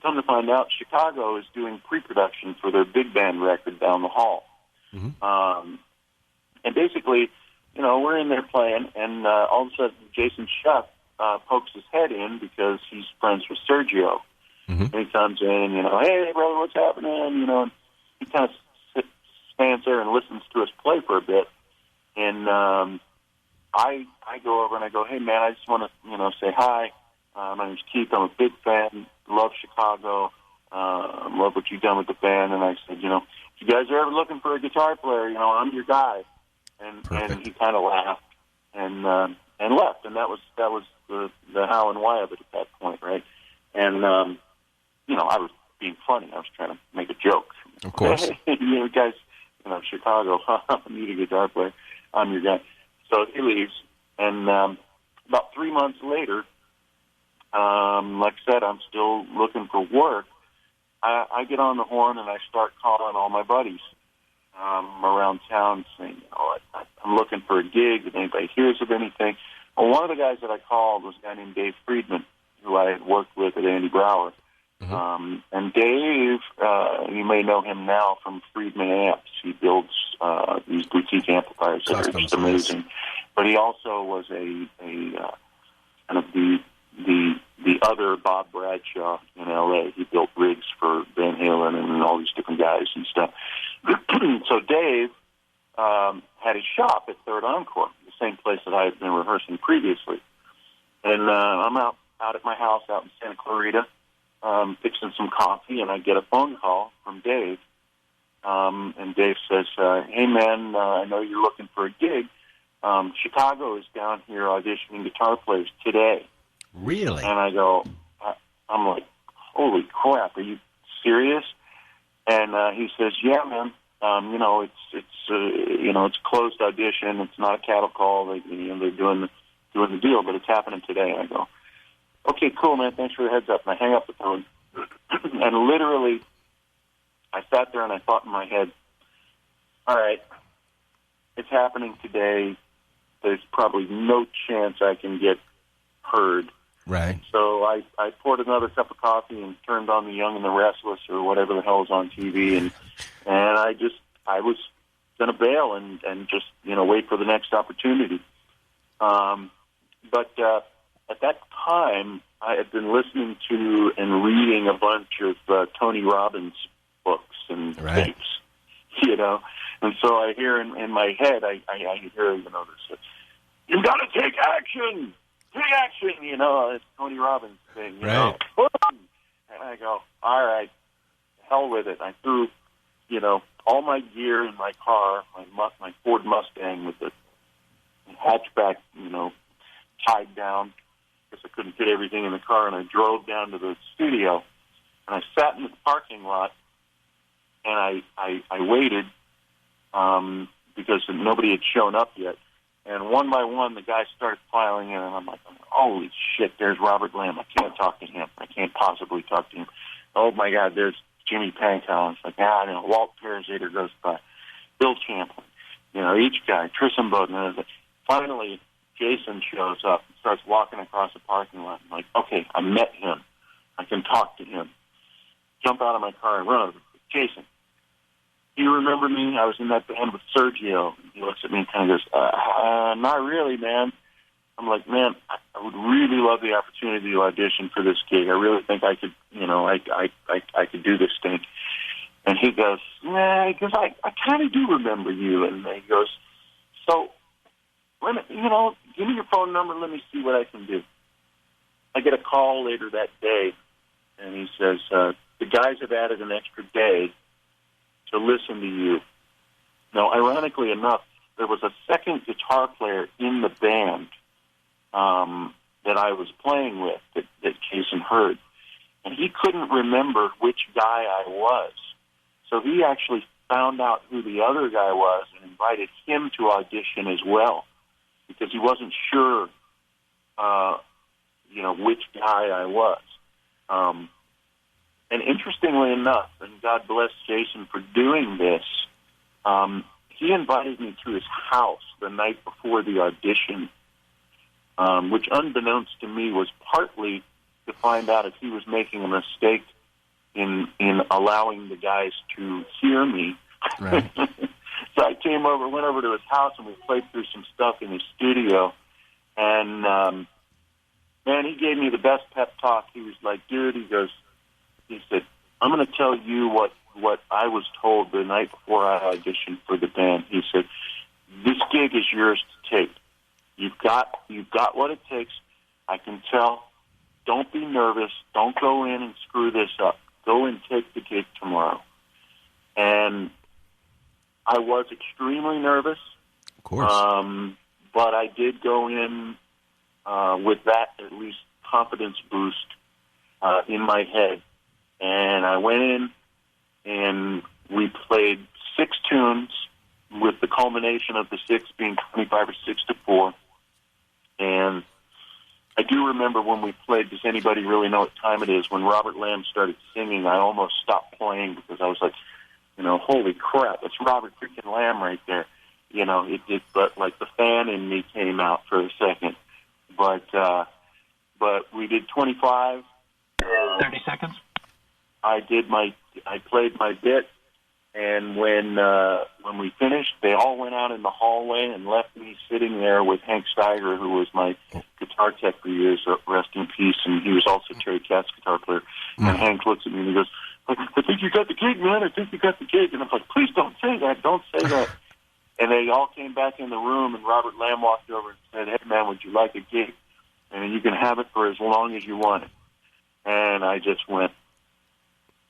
come to find out, Chicago is doing pre-production for their big band record down the hall. Mm-hmm. And basically, you know, we're in there playing, and all of a sudden, Jason Scheff pokes his head in because he's friends with Sergio. Mm-hmm. And he comes in, you know, hey, brother, what's happening? You know, and he kind of stands there and listens to us play for a bit. And I go over and I go, hey, man, I just want to, you know, say hi. My name's Keith. I'm a big fan. Love Chicago. Love what you've done with the band. And I said, you know, if you guys are ever looking for a guitar player, you know, I'm your guy. And he kind of laughed and left, and that was the how and why of it at that point, right? And you know, I was being funny. I was trying to make a joke. Of course, you know, guys, you know, Chicago. I need a guitar player. I'm your guy. So he leaves, and about 3 months later, like I said, I'm still looking for work. I get on the horn and I start calling all my buddies around town saying, oh, I'm looking for a gig. If anybody hears of anything. Well, one of the guys that I called was a guy named Dave Friedman, who I had worked with at Andy Brauer. And Dave, you may know him now from Friedman Amps. He builds these boutique amplifiers that are just amazing. But he also was a kind of the other Bob Bradshaw in L.A. He built rigs for Van Halen and all these different guys and stuff. So Dave had his shop at Third Encore, the same place that I had been rehearsing previously. And I'm out at my house out in Santa Clarita, fixing some coffee, and I get a phone call from Dave. And Dave says, hey, man, I know you're looking for a gig. Chicago is down here auditioning guitar players today. Really? And I go, I'm like, holy crap, are you serious? And he says, yeah, man. It's closed audition. It's not a cattle call. They're doing the deal, but it's happening today. And I go, okay, cool, man. Thanks for the heads up. And I hang up the phone. And literally, I sat there and I thought in my head, all right, it's happening today. There's probably no chance I can get heard. Right. So I poured another cup of coffee and turned on The Young and the Restless or whatever the hell is on TV, and I was going to bail and just wait for the next opportunity. But at that time, I had been listening to and reading a bunch of Tony Robbins books and tapes, and so I hear in my head, I hear this, you've got to take action. Take action, it's Tony Robbins thing, right. And I go, all right, hell with it. I threw, all my gear in my car, my Ford Mustang with the hatchback, tied down, because I couldn't fit everything in the car, and I drove down to the studio, and I sat in the parking lot, and I waited because nobody had shown up yet. And one by one, the guys started filing in, and I'm like, holy shit, there's Robert Lamb. I can't talk to him. I can't possibly talk to him. Oh, my God, there's Jimmy Pankow. It's like, Walt Parazater goes by. Bill Champlin. Each guy, Tristan Bowden. Finally, Jason shows up and starts walking across the parking lot. I'm like, okay, I met him. I can talk to him. Jump out of my car and run over. Jason, do you remember me? I was in that band with Sergio. He looks at me and kind of goes, not really, man. I'm like, man, I would really love the opportunity to audition for this gig. I really think I could, I could do this thing. And he goes, nah, because I kind of do remember you. And he goes, so, give me your phone number. Let me see what I can do. I get a call later that day, and he says, the guys have added an extra day to listen to you. Now, ironically enough, there was a second guitar player in the band that I was playing with that Jason heard, and he couldn't remember which guy I was. So he actually found out who the other guy was and invited him to audition as well, because he wasn't sure, which guy I was. And interestingly enough, and God bless Jason for doing this, he invited me to his house the night before the audition, which unbeknownst to me was partly to find out if he was making a mistake in allowing the guys to hear me. Right. So I went over to his house, and we played through some stuff in his studio, and man, he gave me the best pep talk. He was like, dude, he said, I'm going to tell you what I was told the night before I auditioned for the band. He said, this gig is yours to take. You've got what it takes. I can tell. Don't be nervous. Don't go in and screw this up. Go and take the gig tomorrow. And I was extremely nervous. Of course. But I did go in with that at least confidence boost in my head. And I went in, and we played 6 tunes, with the culmination of the 6 being 25 or 6 to 4. And I do remember when we played, does anybody really know what time it is? When Robert Lamb started singing, I almost stopped playing because I was like, holy crap, it's Robert freaking Lamb right there. But like the fan in me came out for a second. But we did 25. 30 seconds. I played my bit, and when we finished, they all went out in the hallway and left me sitting there with Hank Steiger, who was my guitar tech for years, rest in peace, and he was also Terry Kath's guitar player. And Hank looks at me and he goes, "I think you got the gig, man. I think you got the gig." And I'm like, "Please don't say that. Don't say that." And they all came back in the room, and Robert Lamb walked over and said, "Hey, man, would you like a gig? And you can have it for as long as you want it." And I just went,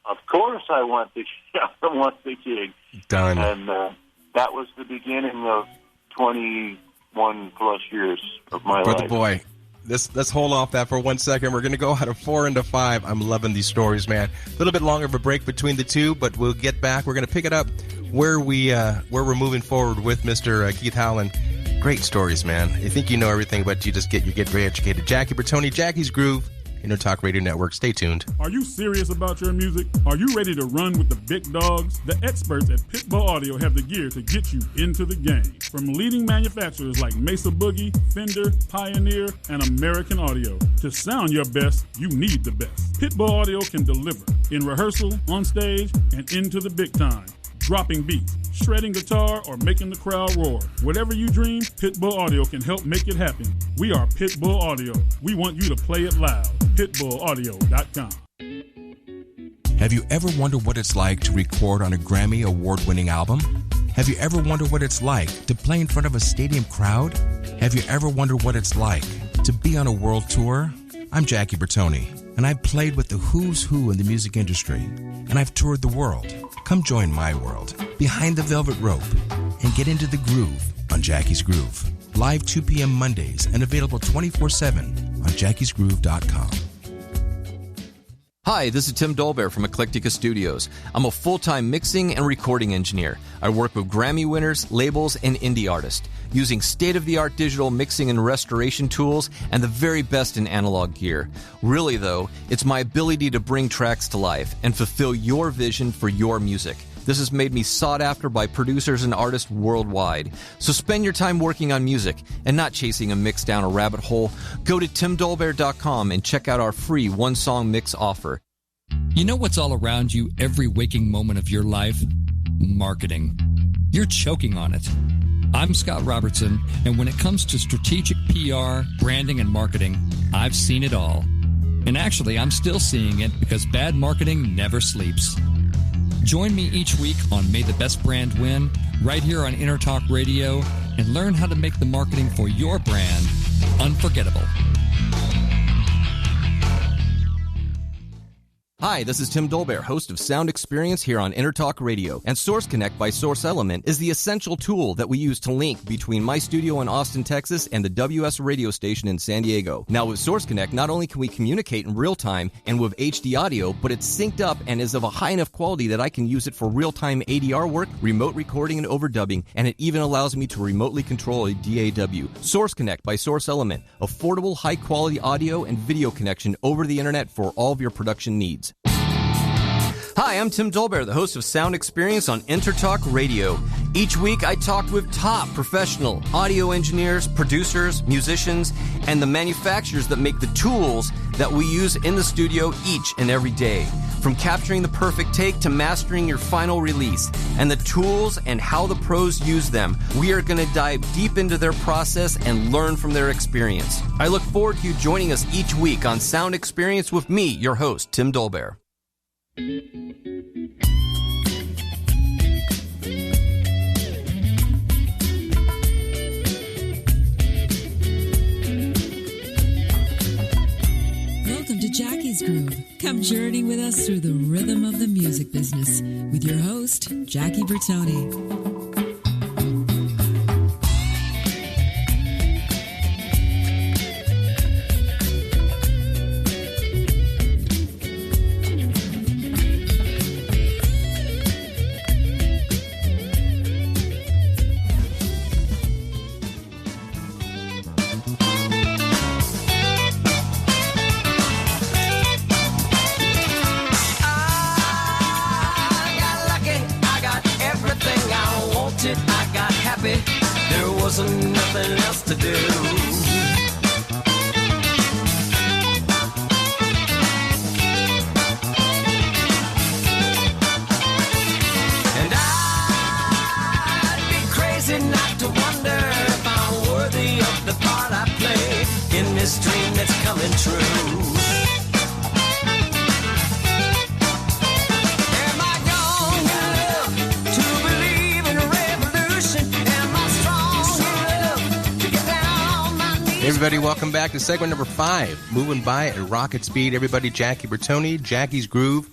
"Of course I want the gig." Done. And that was the beginning of 21-plus years of my life. Brother boy, let's hold off that for 1 second. We're going to go out of 4 into 5. I'm loving these stories, man. A little bit longer of a break between the two, but we'll get back. We're going to pick it up where we're moving forward with Mr. Keith Howland. Great stories, man. You think you know everything, but you get very educated. Jackie Bertoni, Jackie's Groove, Intertalk Radio Network. Stay tuned. Are you serious about your music? Are you ready to run with the big dogs? The experts at Pitbull Audio have the gear to get you into the game. From leading manufacturers like Mesa Boogie, Fender, Pioneer, and American Audio. To sound your best, you need the best. Pitbull Audio can deliver in rehearsal, on stage, and into the big time. Dropping beats, shredding guitar, or making the crowd roar. Whatever you dream, Pitbull Audio can help make it happen. We are Pitbull Audio. We want you to play it loud. PitbullAudio.com. Have you ever wondered what it's like to record on a Grammy award-winning album? Have you ever wondered what it's like to play in front of a stadium crowd? Have you ever wondered what it's like to be on a world tour? I'm Jackie Bertoni, and I've played with the who's who in the music industry, and I've toured the world. Come join my world, behind the velvet rope, and get into the groove on Jackie's Groove. Live 2 p.m. Mondays and available 24/7 on jackiesgroove.com. Hi, this is Tim Dolbear from Eclectica Studios. I'm a full-time mixing and recording engineer. I work with Grammy winners, labels, and indie artists, using state-of-the-art digital mixing and restoration tools and the very best in analog gear. Really, though, it's my ability to bring tracks to life and fulfill your vision for your music. This has made me sought after by producers and artists worldwide. So spend your time working on music and not chasing a mix down a rabbit hole. Go to timdolbear.com and check out our free one-song mix offer. You know what's all around you every waking moment of your life? Marketing. You're choking on it. I'm Scott Robertson, and when it comes to strategic PR, branding, and marketing, I've seen it all. And actually, I'm still seeing it because bad marketing never sleeps. Join me each week on May the Best Brand Win, right here on Intertalk Radio, and learn how to make the marketing for your brand unforgettable. Hi, this is Tim Dolbear, host of Sound Experience here on Intertalk Radio. And Source Connect by Source Element is the essential tool that we use to link between my studio in Austin, Texas, and the WS radio station in San Diego. Now, with Source Connect, not only can we communicate in real time and with HD audio, but it's synced up and is of a high enough quality that I can use it for real-time ADR work, remote recording, and overdubbing, and it even allows me to remotely control a DAW. Source Connect by Source Element, affordable, high-quality audio and video connection over the internet for all of your production needs. Hi, I'm Tim Dolbear, the host of Sound Experience on Intertalk Radio. Each week, I talk with top professional audio engineers, producers, musicians, and the manufacturers that make the tools that we use in the studio each and every day. From capturing the perfect take to mastering your final release, and the tools and how the pros use them, we are going to dive deep into their process and learn from their experience. I look forward to you joining us each week on Sound Experience with me, your host, Tim Dolbear. Welcome to Jackie's Groove. Come journey with us through the rhythm of the music business with your host, Jackie Bertoni. I got lucky, I got everything I want. this dream that's coming true. Am I young enough to believe in a revolution? Am I strong enough to get down on my knees? Hey everybody, welcome back to segment number 5, moving by at rocket speed. Everybody, Jackie Bertoni, Jackie's Groove,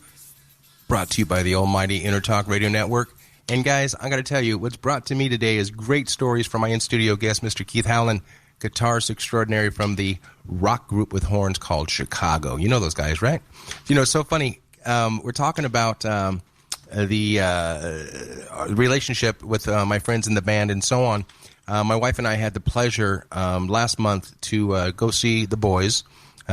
brought to you by the almighty Intertalk Radio Network. And guys, I got to tell you, what's brought to me today is great stories from my in-studio guest, Mr. Keith Howland, guitarist extraordinary from the rock group with horns called Chicago. You know those guys, right? You know, it's so funny. We're talking about the relationship with my friends in the band and so on. My wife and I had the pleasure last month to go see the boys,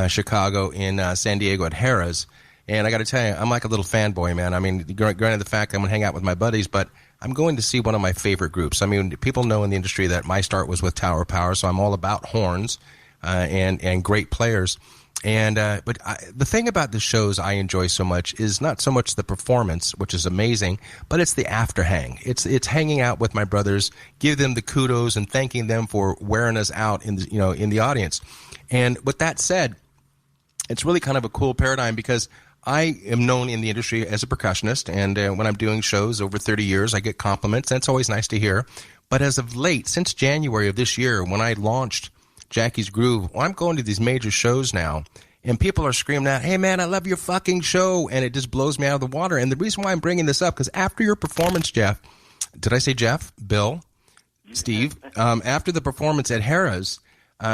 Chicago, in San Diego at Harrah's. And I got to tell you, I'm like a little fanboy, man. I mean, granted the fact I'm going to hang out with my buddies, but I'm going to see one of my favorite groups. I mean, people know in the industry that my start was with Tower of Power, so I'm all about horns and great players. And but the thing about the shows I enjoy so much is not so much the performance, which is amazing, but it's the after hang. It's hanging out with my brothers, give them the kudos and thanking them for wearing us out in the audience. And with that said, it's really kind of a cool paradigm because I am known in the industry as a percussionist, and when I'm doing shows over 30 years, I get compliments. That's always nice to hear. But as of late, since January of this year, when I launched Jackie's Groove, well, I'm going to these major shows now, and people are screaming out, "Hey, man, I love your fucking show," and it just blows me out of the water. And the reason why I'm bringing this up, because after your performance, Jeff, did I say Jeff? Bill? Steve? After the performance at Harrah's,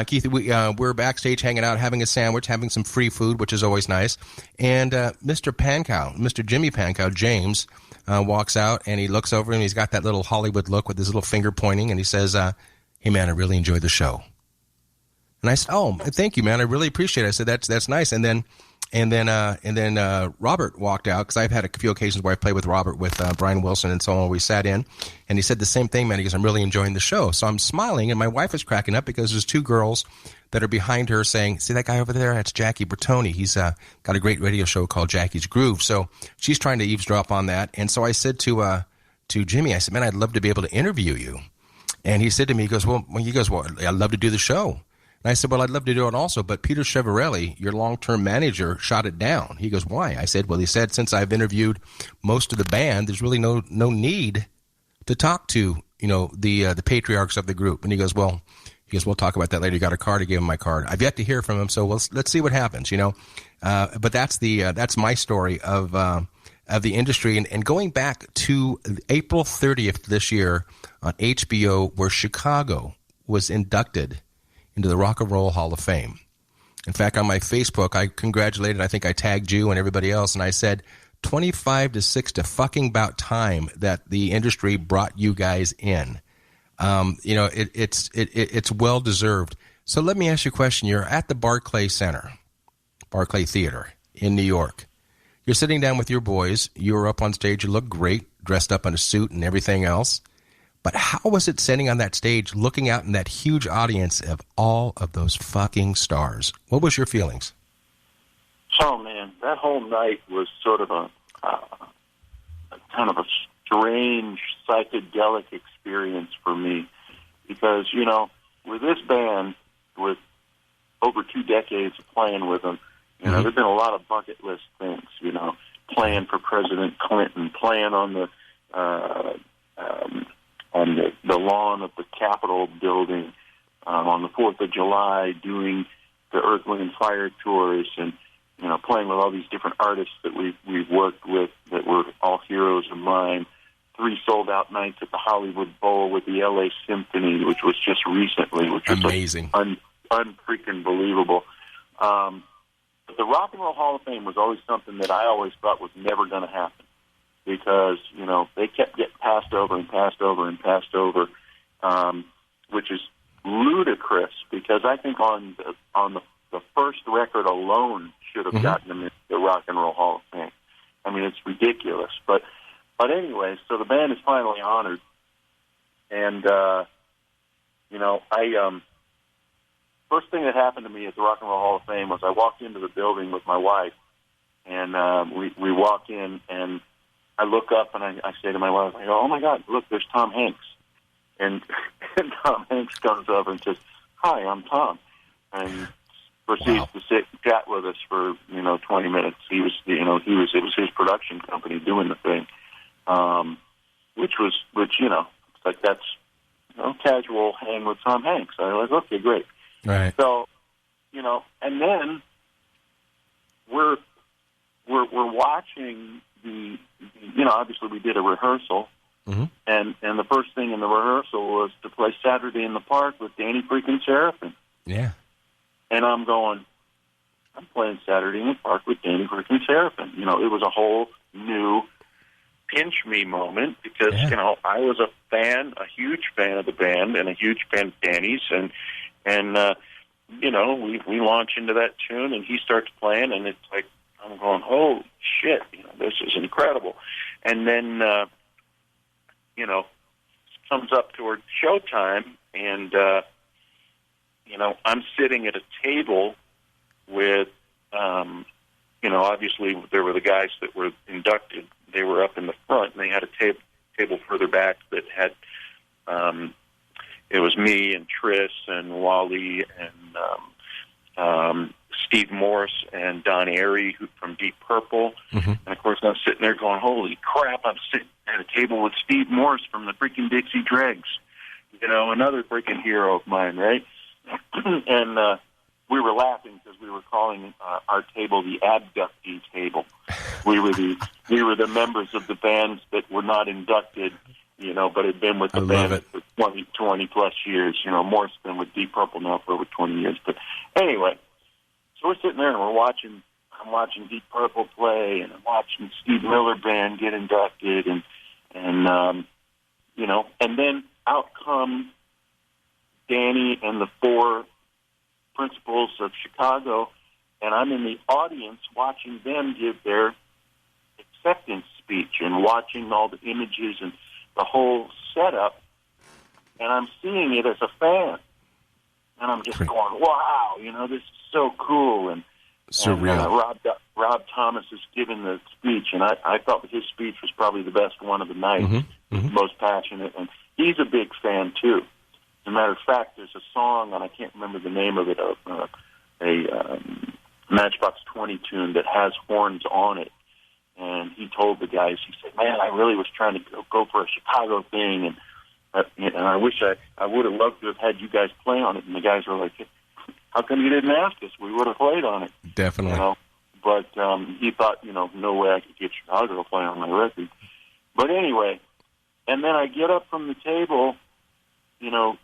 Keith, we're backstage hanging out, having a sandwich, having some free food, which is always nice. And Mr. Pankow, Mr. Jimmy Pankow, James, walks out, and he looks over, and he's got that little Hollywood look with his little finger pointing, and he says, "Hey, man, I really enjoyed the show." And I said, "Oh, thank you, man. I really appreciate it." I said, "That's nice." And then Robert walked out, because I've had a few occasions where I played with Robert, with Brian Wilson and so on. We sat in, and he said the same thing, man. He goes, "I'm really enjoying the show." So I'm smiling, and my wife is cracking up because there's 2 girls that are behind her saying, "See that guy over there? That's Jackie Bertoni. He's got a great radio show called Jackie's Groove." So she's trying to eavesdrop on that. And so I said to Jimmy, I said, "Man, I'd love to be able to interview you." And he said to me, he goes, "Well, I'd love to do the show." And I said, "Well, I'd love to do it also, but Peter Chevarelli, your long-term manager, shot it down." He goes, "Why?" I said, "Well, he said, since I've interviewed most of the band, there's really no need to talk to, the patriarchs of the group." And he goes, "We'll talk about that later. You got a card?" I gave him my card. I've yet to hear from him, so let's see what happens, But that's my story of the industry. And going back to April 30th this year on HBO, where Chicago was inducted into the Rock and Roll Hall of Fame. In fact, on my Facebook, I congratulated, I think I tagged you and everybody else, and I said, 25 to 6 to fucking about time that the industry brought you guys in. It's well-deserved. So let me ask you a question. You're at the Barclay Theater in New York. You're sitting down with your boys. You're up on stage. You look great, dressed up in a suit and everything else. But how was it sitting on that stage, looking out in that huge audience of all of those fucking stars? What was your feelings? Oh, man, that whole night was sort of a kind of a strange, psychedelic experience for me. Because, with this band, with over 2 decades of playing with them, there've been a lot of bucket list things, playing for President Clinton, playing on the lawn of the Capitol building on the 4th of July, doing the Earth, Wind, and Fire tours, and playing with all these different artists that we've worked with that were all heroes of mine. 3 sold-out nights at the Hollywood Bowl with the LA Symphony, which was just recently, which was amazing, unfreaking believable. But the Rock and Roll Hall of Fame was always something that I always thought was never going to happen. Because, they kept getting passed over and passed over and passed over, which is ludicrous, because I think on the first record alone should have gotten them into the Rock and Roll Hall of Fame. I mean, it's ridiculous. But anyway, so the band is finally honored. And, first thing that happened to me at the Rock and Roll Hall of Fame was I walked into the building with my wife, and we walk in, and I look up and I say to my wife, I go, "Oh my God, look, there's Tom Hanks." And Tom Hanks comes over and says, "Hi, I'm Tom." And proceeds to sit and chat with us for 20 minutes. It was his production company doing the thing, which it's like that's casual hang with Tom Hanks. I was okay, great. Right. So and then we're watching the obviously we did a rehearsal. Mm-hmm. And the first thing in the rehearsal was to play Saturday in the Park with Danny freaking Seraphin. Yeah. And I'm playing Saturday in the Park with Danny freaking Seraphin. It was a whole new pinch me moment because, I was a huge fan of the band and a huge fan of Danny's. And we launch into that tune and he starts playing and it's like, I'm going, oh, shit, this is incredible. And then, comes up towards showtime, and, I'm sitting at a table with, obviously there were the guys that were inducted. They were up in the front, and they had a table further back that had, it was me and Tris and Wally and Steve Morse and Don Airey from Deep Purple. Mm-hmm. And, of course, I'm sitting there going, holy crap, I'm sitting at a table with Steve Morse from the freaking Dixie Dregs. Another freaking hero of mine, right? And we were laughing because we were calling our table the abductee table. We were the members of the bands that were not inducted, but had been with the band for 20 plus years. Morse been with Deep Purple now for over 20 years. But anyway, so we're sitting there and I'm watching Deep Purple play, and I'm watching Steve Miller Band get inducted, and then out come Danny and the four principals of Chicago, and I'm in the audience watching them give their acceptance speech and watching all the images and the whole setup, and I'm seeing it as a fan, and I'm just going, wow, this is so cool, and surreal. Rob Thomas is giving the speech, and I thought that his speech was probably the best one of the night, Mm-hmm. Mm-hmm. most passionate, and he's a big fan too. As a matter of fact, there's a song, and I can't remember the name of it, a Matchbox 20 tune that has horns on it, and he told the guys, he said, man, I really was trying to go for a Chicago thing, and I wish I would have loved to have had you guys play on it, and the guys were like, how come you didn't ask us? We would have played on it. Definitely. But he thought, no way I could get Chicago to play on my record. But anyway, and then I get up from the table,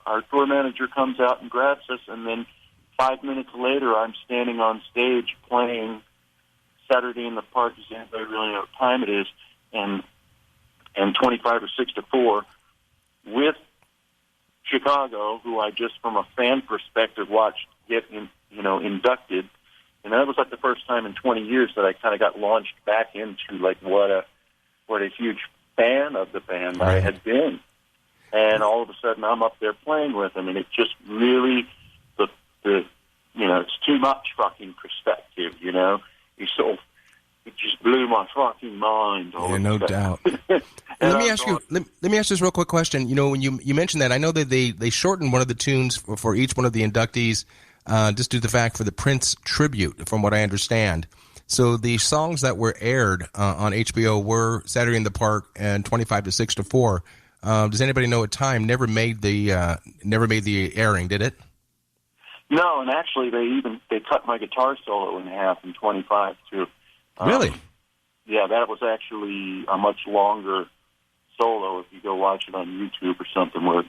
our tour manager comes out and grabs us, and then 5 minutes later I'm standing on stage playing Saturday in the Park. Does anybody really know what time it is? And 25 or 6 to 4 with Chicago, who I just from a fan perspective watched get inducted. And that was like the first time in 20 years that I kind of got launched back into like what a huge fan of the band I had been. And all of a sudden I'm up there playing with them, and it just really it's too much fucking perspective, It just blew my fucking mind. Yeah, no doubt. Let me ask you this real quick question. When you mentioned that, I know that they shortened one of the tunes for each one of the inductees, just due to the fact for the Prince tribute, from what I understand. So the songs that were aired on HBO were Saturday in the Park and 25 to 6 to 4. Does anybody know what time? Never made the airing, did it? No, and actually they cut my guitar solo in half in 25 too. Really? Yeah, that was actually a much longer solo. If you go watch it on YouTube or something where,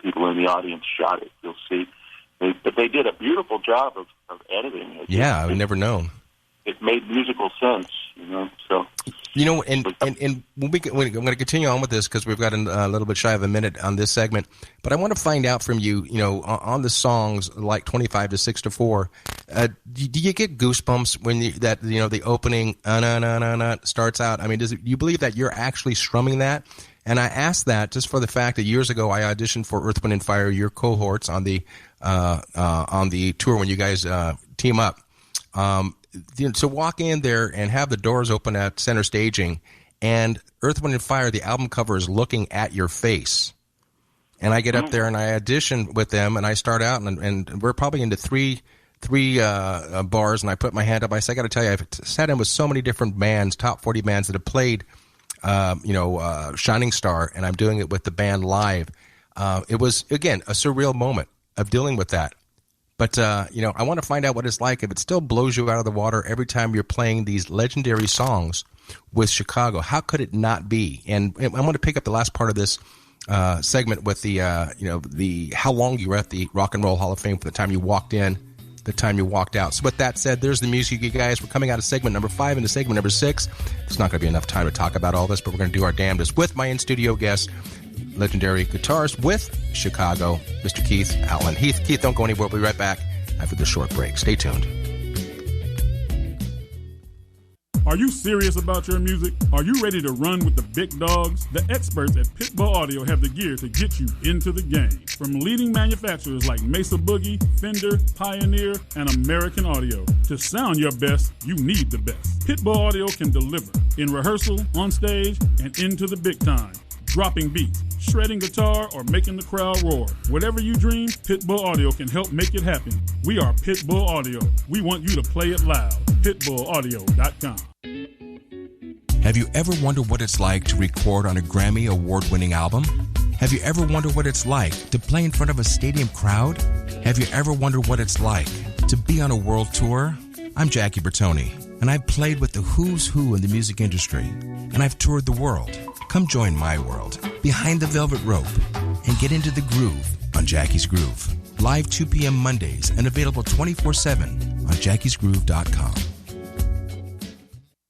people in the audience shot it, you'll see. But they did a beautiful job of editing it. Yeah, I've never known. It made musical sense, so. And I'm going to continue on with this because we've got a little bit shy of a minute on this segment. But I want to find out from you, on the songs like 25 to 6 to 4, do you get goosebumps when the opening starts out? I mean, do you believe that you're actually strumming that? And I ask that just for the fact that years ago I auditioned for Earth, Wind & Fire, your cohorts on the tour when you guys team up. To walk in there and have the doors open at center staging, and Earth, Wind & Fire, the album cover is looking at your face. And I get up there and I audition with them, and I start out, and we're probably into three bars, and I put my hand up. I said, I got to tell you, I've sat in with so many different bands, top 40 bands that have played, Shining Star, and I'm doing it with the band live. It was, again, a surreal moment of dealing with that. But, I want to find out what it's like if it still blows you out of the water every time you're playing these legendary songs with Chicago. How could it not be? And I want to pick up the last part of this segment with the how long you were at the Rock and Roll Hall of Fame from the time you walked in, the time you walked out. So with that said, there's the music, you guys. We're coming out of segment number 5 into segment number 6. It's not going to be enough time to talk about all this, but we're going to do our damnedest with my in-studio guest, legendary guitarist with Chicago, Mr. Keith Howland. Keith, don't go anywhere. We'll be right back after this short break. Stay tuned. Are you serious about your music? Are you ready to run with the big dogs? The experts at Pitbull Audio have the gear to get you into the game. From leading manufacturers like Mesa Boogie, Fender, Pioneer, and American Audio. To sound your best, you need the best. Pitbull Audio can deliver in rehearsal, on stage, and into the big time. Dropping beats, shredding guitar, or making the crowd roar. Whatever you dream, Pitbull Audio can help make it happen. We are Pitbull Audio. We want you to play it loud. PitbullAudio.com. Have you ever wondered what it's like to record on a Grammy award-winning album? Have you ever wondered what it's like to play in front of a stadium crowd? Have you ever wondered what it's like to be on a world tour? I'm Jackie Bertoni, and I've played with the who's who in the music industry, and I've toured the world. Come join my world, behind the velvet rope, and get into the groove on Jackie's Groove. Live 2 p.m. Mondays and available 24/7 on jackiesgroove.com.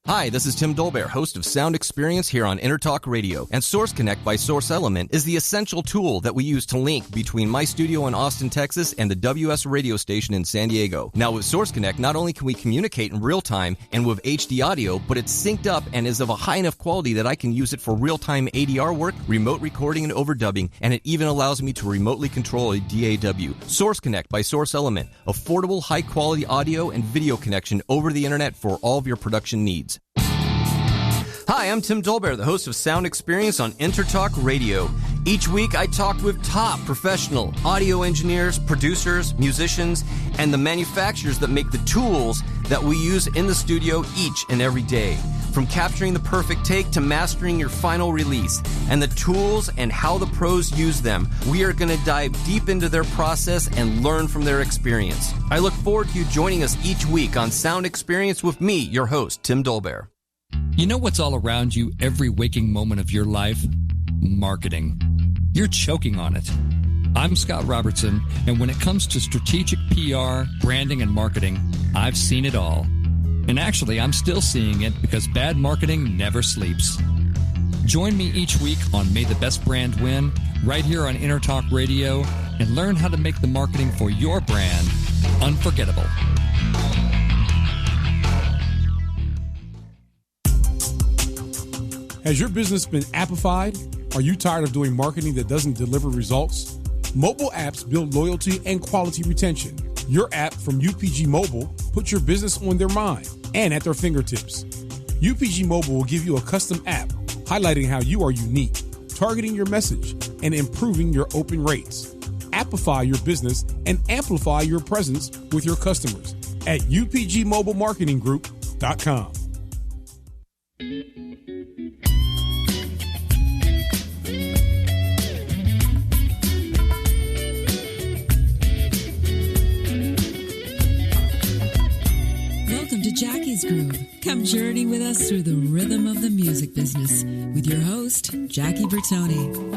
Hi, this is Tim Dolbear, host of Sound Experience here on Intertalk Radio. And Source Connect by Source Element is the essential tool that we use to link between my studio in Austin, Texas and the WS radio station in San Diego. Now with Source Connect, not only can we communicate in real time and with HD audio, but it's synced up and is of a high enough quality that I can use it for real-time ADR work, remote recording and overdubbing, and it even allows me to remotely control a DAW. Source Connect by Source Element, affordable, high-quality audio and video connection over the internet for all of your production needs. Hi, I'm Tim Dolbear, the host of Sound Experience on Intertalk Radio. Each week, I talk with top professional audio engineers, producers, musicians, and the manufacturers that make the tools that we use in the studio each and every day. From capturing the perfect take to mastering your final release, and the tools and how the pros use them, we are going to dive deep into their process and learn from their experience. I look forward to you joining us each week on Sound Experience with me, your host, Tim Dolbear. You know what's all around you every waking moment of your life? Marketing. You're choking on it. I'm Scott Robertson, and when it comes to strategic PR, branding, and marketing, I've seen it all. And actually, I'm still seeing it because bad marketing never sleeps. Join me each week on May the Best Brand Win, right here on Intertalk Radio, and learn how to make the marketing for your brand unforgettable. Has your business been appified? Are you tired of doing marketing that doesn't deliver results? Mobile apps build loyalty and quality retention. Your app from UPG Mobile puts your business on their mind and at their fingertips. UPG Mobile will give you a custom app highlighting how you are unique, targeting your message, and improving your open rates. Appify your business and amplify your presence with your customers at upgmobilemarketinggroup.com. Welcome to Jackie's Groove. Come journey with us through the rhythm of the music business with your host, Jackie Bertoni.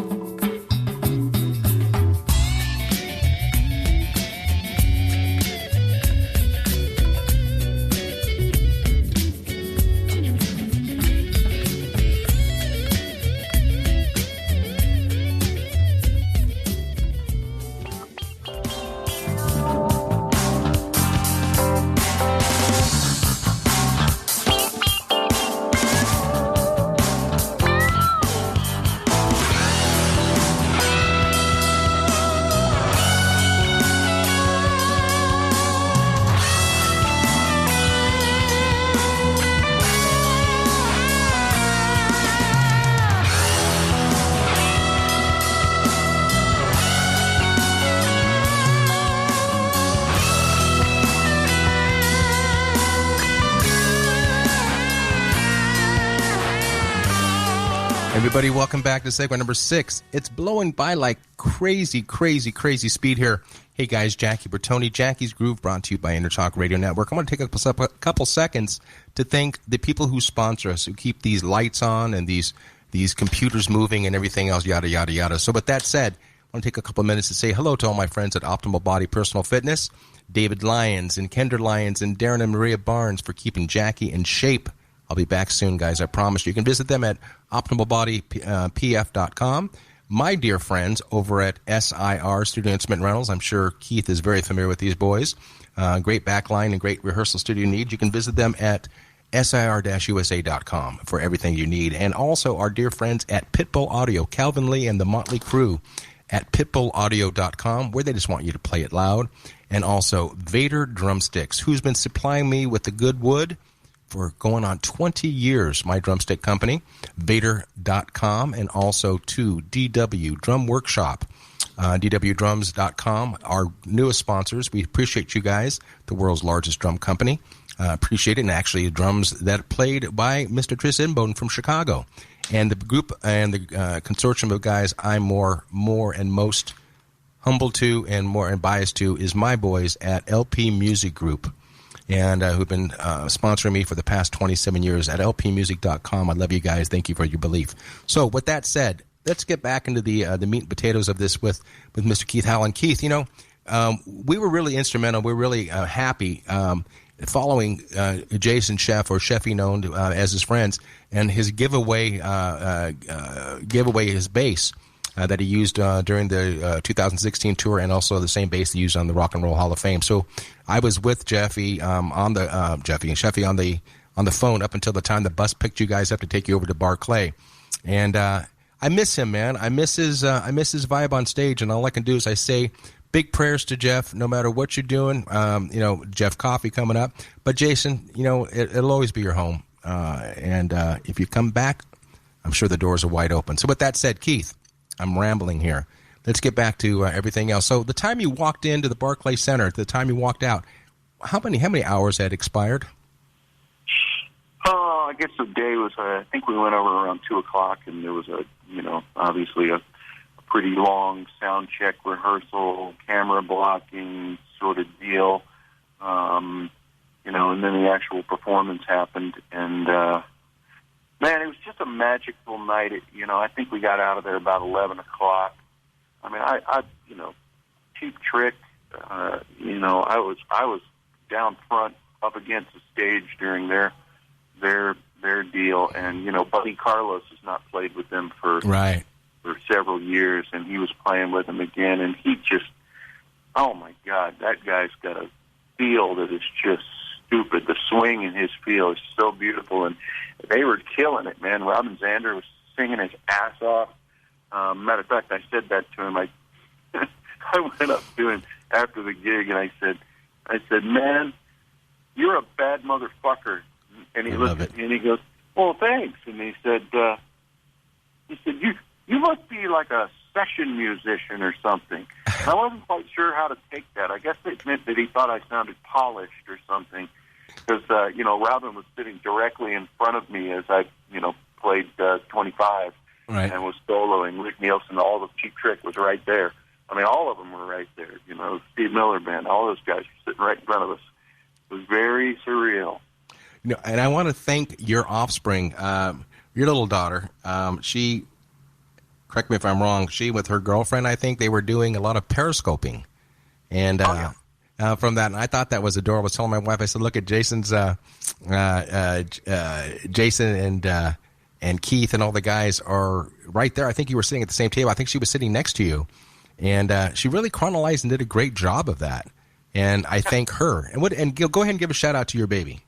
Everybody, welcome back to segment number 6. It's blowing by like crazy, crazy, crazy speed here. Hey guys, Jackie Bertoni, Jackie's Groove, brought to you by Intertalk Radio Network. I want to take a couple seconds to thank the people who sponsor us, who keep these lights on and these computers moving and everything else, yada, yada, yada. So with that said, I want to take a couple minutes to say hello to all my friends at Optimal Body Personal Fitness, David Lyons and Kendra Lyons and Darren and Maria Barnes for keeping Jackie in shape. I'll be back soon, guys, I promise you. You can visit them at optimalbodypf.com. My dear friends over at SIR, Studio Instrument Rentals, I'm sure Keith is very familiar with these boys. Great backline and great rehearsal studio needs. You can visit them at sir-usa.com for everything you need. And also our dear friends at Pitbull Audio, Calvin Lee and the Motley Crew at pitbullaudio.com, where they just want you to play it loud. And also Vader Drumsticks, who's been supplying me with the good wood for going on 20 years, my drumstick company, Vader.com, and also to DW Drum Workshop, DWDrums.com, our newest sponsors. We appreciate you guys, the world's largest drum company. Appreciate it, and actually drums that played by Mr. Tris Inboden from Chicago. And the group and the consortium of guys I'm more and most humble to and biased to is my boys at LP Music Group, and who've been sponsoring me for the past 27 years at lpmusic.com. I love you guys. Thank you for your belief. So with that said, let's get back into the meat and potatoes of this with Mr. Keith Howland. Keith, we were really instrumental. We're really happy following Jason Scheff, or Scheffy known as his friends, and his giveaway his bass that he used during the 2016 tour, and also the same bass he used on the Rock and Roll Hall of Fame. So I was with Jeffy and Scheffy on the phone up until the time the bus picked you guys up to take you over to Barclay, and I miss him, man. I miss his vibe on stage, and all I can do is I say big prayers to Jeff, no matter what you're doing. Jeff Coffey coming up, but Jason, it'll always be your home, and if you come back, I'm sure the doors are wide open. So with that said, Keith, I'm rambling here. Let's get back to everything else. So the time you walked into the Barclay Center, the time you walked out, how many hours had expired? Oh, I guess the day was, I think we went over around 2 o'clock, and there was obviously a pretty long sound check, rehearsal, camera blocking sort of deal, and then the actual performance happened, and man, it was just a magical night. I think we got out of there about 11 o'clock. I mean, I Cheap Trick, I was down front up against the stage during their deal, and Buddy Carlos has not played with them for several years, and he was playing with them again, and he just, oh my God, that guy's got a feel that is just stupid. The swing in his feel is so beautiful, and they were killing it, man. Robin Zander was singing his ass off. Matter of fact, I said that to him. I went up to him after the gig, and I said, man, you're a bad motherfucker. And he looked at me and he goes, well, thanks. And he said, you must be like a session musician or something. I wasn't quite sure how to take that. I guess it meant that he thought I sounded polished or something, because Robin was sitting directly in front of me as I played 25 and was soloing. Rick Nielsen, all the Cheap Trick was right there. I mean, all of them were right there. Steve Miller Band, all those guys were sitting right in front of us. It was very surreal. And I want to thank your offspring, your little daughter. She, correct me if I'm wrong, she with her girlfriend, I think they were doing a lot of periscoping. And from that, and I thought that was adorable. I was telling my wife, I said, look at Jason's, Jason and Keith and all the guys are right there. I think you were sitting at the same table. I think she was sitting next to you. And she really chronologized and did a great job of that. And I thank her. And go ahead and give a shout out to your baby.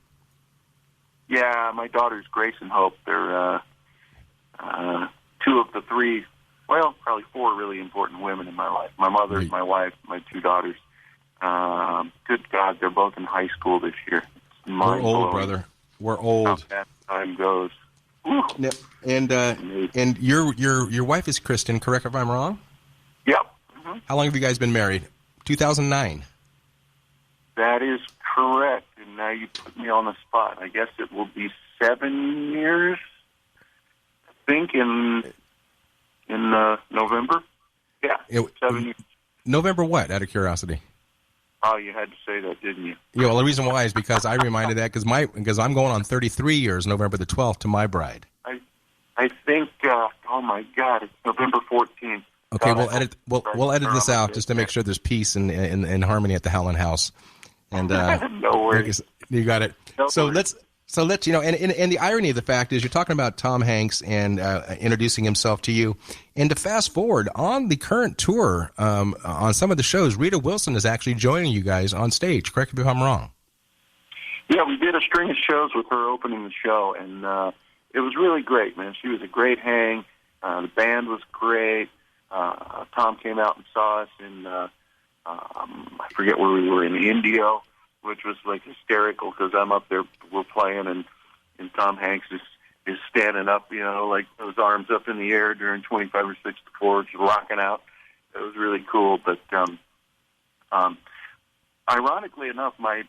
Yeah, my daughters, Grace and Hope, they're two of the three, well, probably four really important women in my life. My mother, my wife, my two daughters. Good God, they're both in high school this year. We're old, brother. We're old. How fast time goes. Woo. And your wife is Kristen, correct if I'm wrong? Yep. Mm-hmm. How long have you guys been married? 2009. That is correct. And now you put me on the spot. I guess it will be 7 years. think in November. Yeah, 7 years. November what, out of curiosity? Oh, you had to say that, didn't you? Yeah, well, the reason why is because I reminded that because I'm going on 33 years, November the 12th, to my bride. I think, oh my God, it's November 14th. Okay, we'll edit this out just to make sure there's peace and harmony at the Howland house. And no worries. You got it. No so worries. let's and the irony of the fact is you're talking about Tom Hanks and introducing himself to you, and to fast forward on the current tour, on some of the shows, Rita Wilson is actually joining you guys on stage. Correct me if I'm wrong. Yeah, we did a string of shows with her opening the show, and it was really great, man. She was a great hang. The band was great. Tom came out and saw us in I forget where we were, in India, which was like hysterical because I'm up there, we're playing, and Tom Hanks is standing up, like those arms up in the air during 25 or 6 chords, rocking out. It was really cool. But ironically enough, my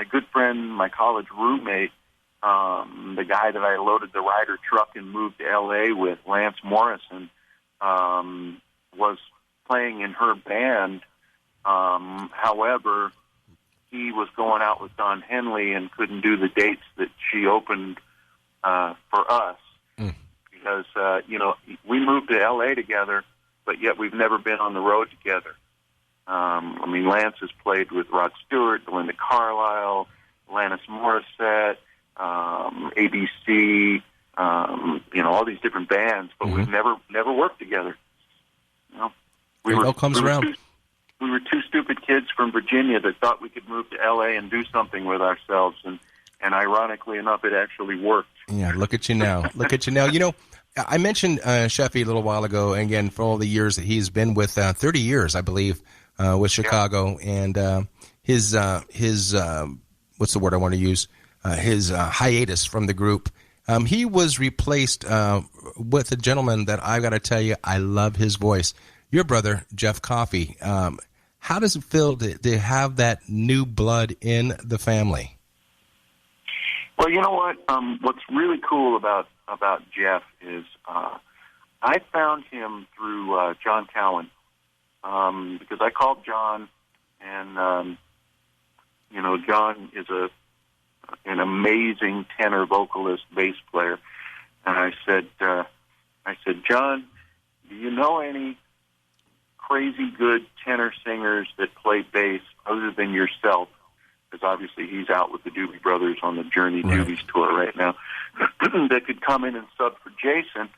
good friend, my college roommate, the guy that I loaded the Ryder truck and moved to L.A. with, Lance Morrison, was playing in her band. However, he was going out with Don Henley and couldn't do the dates that she opened for us because, we moved to L.A. together, but yet we've never been on the road together. Lance has played with Rod Stewart, Belinda Carlisle, Alanis Morissette, ABC, all these different bands, but we've never worked together. It all comes around. We were two stupid kids from Virginia that thought we could move to L.A. and do something with ourselves, and ironically enough, it actually worked. Yeah, look at you now. Look at you now. I mentioned Scheff a little while ago, and again, for all the years that he's been with, 30 years, I believe, with Chicago, and his what's the word I want to use? His hiatus from the group. He was replaced with a gentleman that I've got to tell you, I love his voice. Your brother, Jeff Coffey. How does it feel to have that new blood in the family? Well, you know what? What's really cool about Jeff is I found him through John Cowan because I called John, and John is an amazing tenor vocalist, bass player, and I said, John, do you know any crazy good tenor singers that play bass other than yourself? Because obviously he's out with the Doobie Brothers on the Journey Doobies tour right now, that could come in and sub for Jason.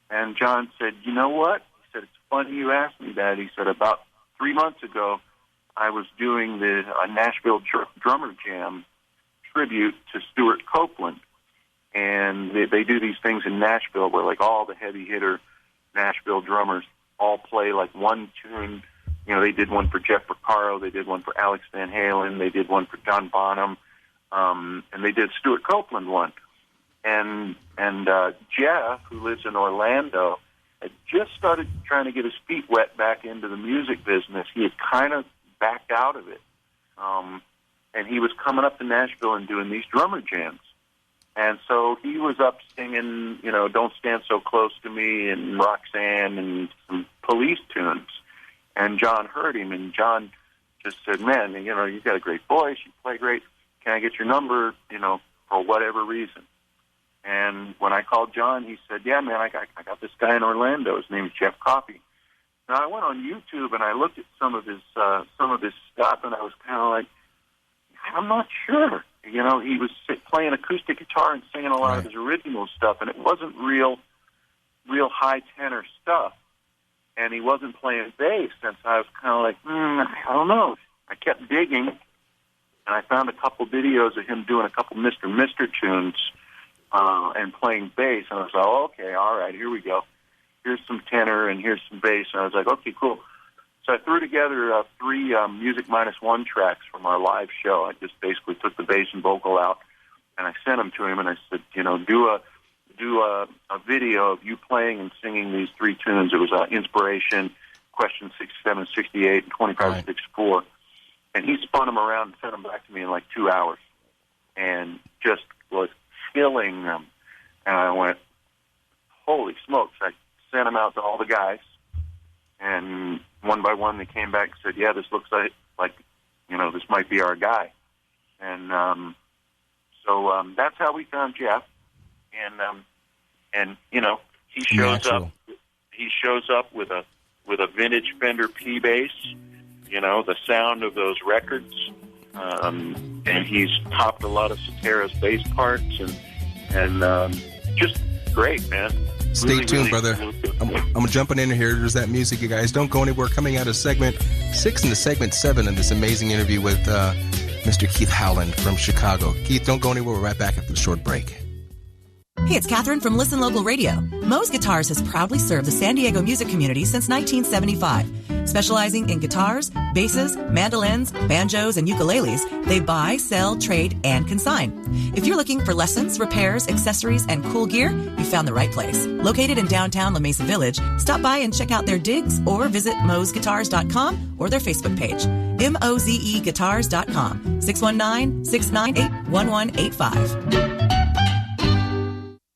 And John said, you know what? He said, it's funny you asked me that. He said, about 3 months ago, I was doing the Nashville Drummer Jam tribute to Stuart Copeland. And they do these things in Nashville where like all the heavy hitter Nashville drummers all play like one tune. They did one for Jeff Porcaro, they did one for Alex Van Halen, they did one for John Bonham, and they did Stuart Copeland one. And Jeff, who lives in Orlando, had just started trying to get his feet wet back into the music business. He had kind of backed out of it. And he was coming up to Nashville and doing these drummer jams. And so he was up singing, Don't Stand So Close to Me and Roxanne and some Police tunes. And John heard him, and John just said, man, you've got a great voice, you play great. Can I get your number, for whatever reason? And when I called John, he said, yeah, man, I got this guy in Orlando. His name is Jeff Coffey. Now, I went on YouTube, and I looked at some of his stuff, and I was kind of like, I'm not sure. He was playing acoustic guitar and singing a lot of his original stuff, and it wasn't real high tenor stuff. And he wasn't playing bass, and so I was kind of like, I don't know. I kept digging, and I found a couple videos of him doing a couple Mr. Mister tunes and playing bass, and I was like, okay, all right, here we go. Here's some tenor, and here's some bass, and I was like, okay, cool. So I threw together 3 Music -1 tracks from our live show. I just basically took the bass and vocal out, and I sent them to him, and I said, do a video of you playing and singing these 3 tunes. It was Inspiration, Question 67, 68, and 25, 64. And he spun them around and sent them back to me in like 2 hours and just was killing them. And I went, holy smokes. I sent them out to all the guys, and one by one they came back and said, yeah, this looks like this might be our guy. And so that's how we found Scheff. And he shows up. He shows up with a vintage Fender P bass, the sound of those records, and he's popped a lot of Cetera's bass parts, and just great, man. Stay tuned, brother. I'm jumping in here. There's that music, you guys. Don't go anywhere. Coming out of segment 6 into segment 7 in this amazing interview with Mr. Keith Howland from Chicago. Keith, don't go anywhere. We're right back after the short break. Hey, it's Catherine from Listen Local Radio. Moe's Guitars has proudly served the San Diego music community since 1975. Specializing in guitars, basses, mandolins, banjos, and ukuleles, they buy, sell, trade, and consign. If you're looking for lessons, repairs, accessories, and cool gear, you found the right place. Located in downtown La Mesa Village, stop by and check out their digs or visit mosguitars.com or their Facebook page. mozeguitars.com, 619-698-1185.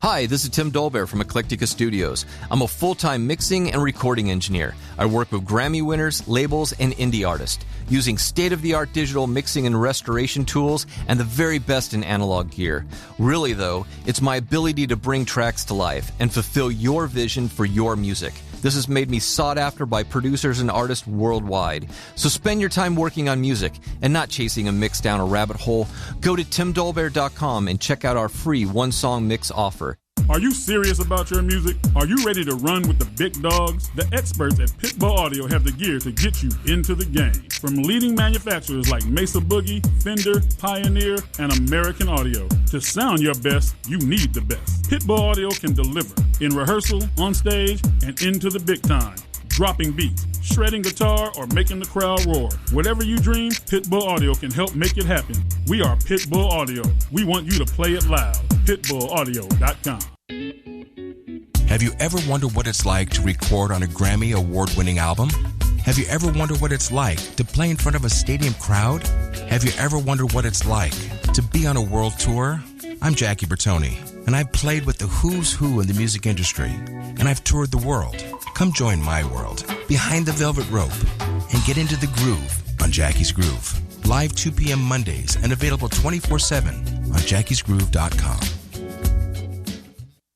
Hi, this is Tim Dolbear from Eclectica Studios. I'm a full-time mixing and recording engineer. I work with Grammy winners, labels, and indie artists, using state-of-the-art digital mixing and restoration tools and the very best in analog gear. Really, though, it's my ability to bring tracks to life and fulfill your vision for your music. This has made me sought after by producers and artists worldwide. So spend your time working on music and not chasing a mix down a rabbit hole. Go to timdolbear.com and check out our free one-song mix offer. Are you serious about your music? Are you ready to run with the big dogs? The experts at Pitbull Audio have the gear to get you into the game. From leading manufacturers like Mesa Boogie, Fender, Pioneer, and American Audio. To sound your best, you need the best. Pitbull Audio can deliver in rehearsal, on stage, and into the big time. Dropping beats, shredding guitar, or making the crowd roar. Whatever you dream, Pitbull Audio can help make it happen. We are Pitbull Audio. We want you to play it loud. PitbullAudio.com. Have you ever wondered what it's like to record on a Grammy award-winning album? Have you ever wondered what it's like to play in front of a stadium crowd? Have you ever wondered what it's like to be on a world tour? I'm Jackie Bertoni, and I've played with the who's who in the music industry, and I've toured the world. Come join my world, Behind the Velvet Rope, and get into the groove on Jackie's Groove. Live 2 p.m. Mondays and available 24/7 on jackiesgroove.com.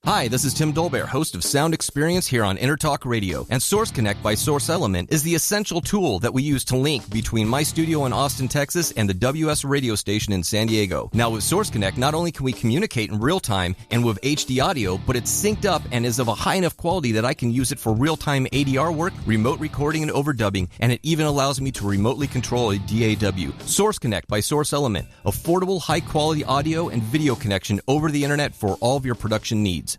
Hi, this is Tim Dolbear, host of Sound Experience here on Intertalk Radio. And Source Connect by Source Element is the essential tool that we use to link between my studio in Austin, Texas and the WS radio station in San Diego. Now with Source Connect, not only can we communicate in real time and with HD audio, but it's synced up and is of a high enough quality that I can use it for real-time ADR work, remote recording, and overdubbing, and it even allows me to remotely control a DAW. Source Connect by Source Element. Affordable, high-quality audio and video connection over the internet for all of your production needs.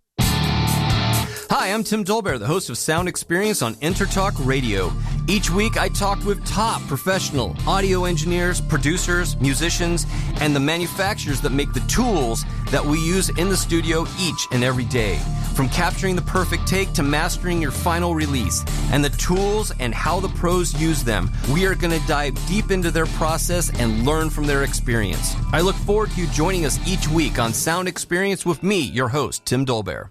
Hi, I'm Tim Dolbear, the host of Sound Experience on Intertalk Radio. Each week, I talk with top professional audio engineers, producers, musicians, and the manufacturers that make the tools that we use in the studio each and every day. From capturing the perfect take to mastering your final release, and the tools and how the pros use them, we are going to dive deep into their process and learn from their experience. I look forward to you joining us each week on Sound Experience with me, your host, Tim Dolbear.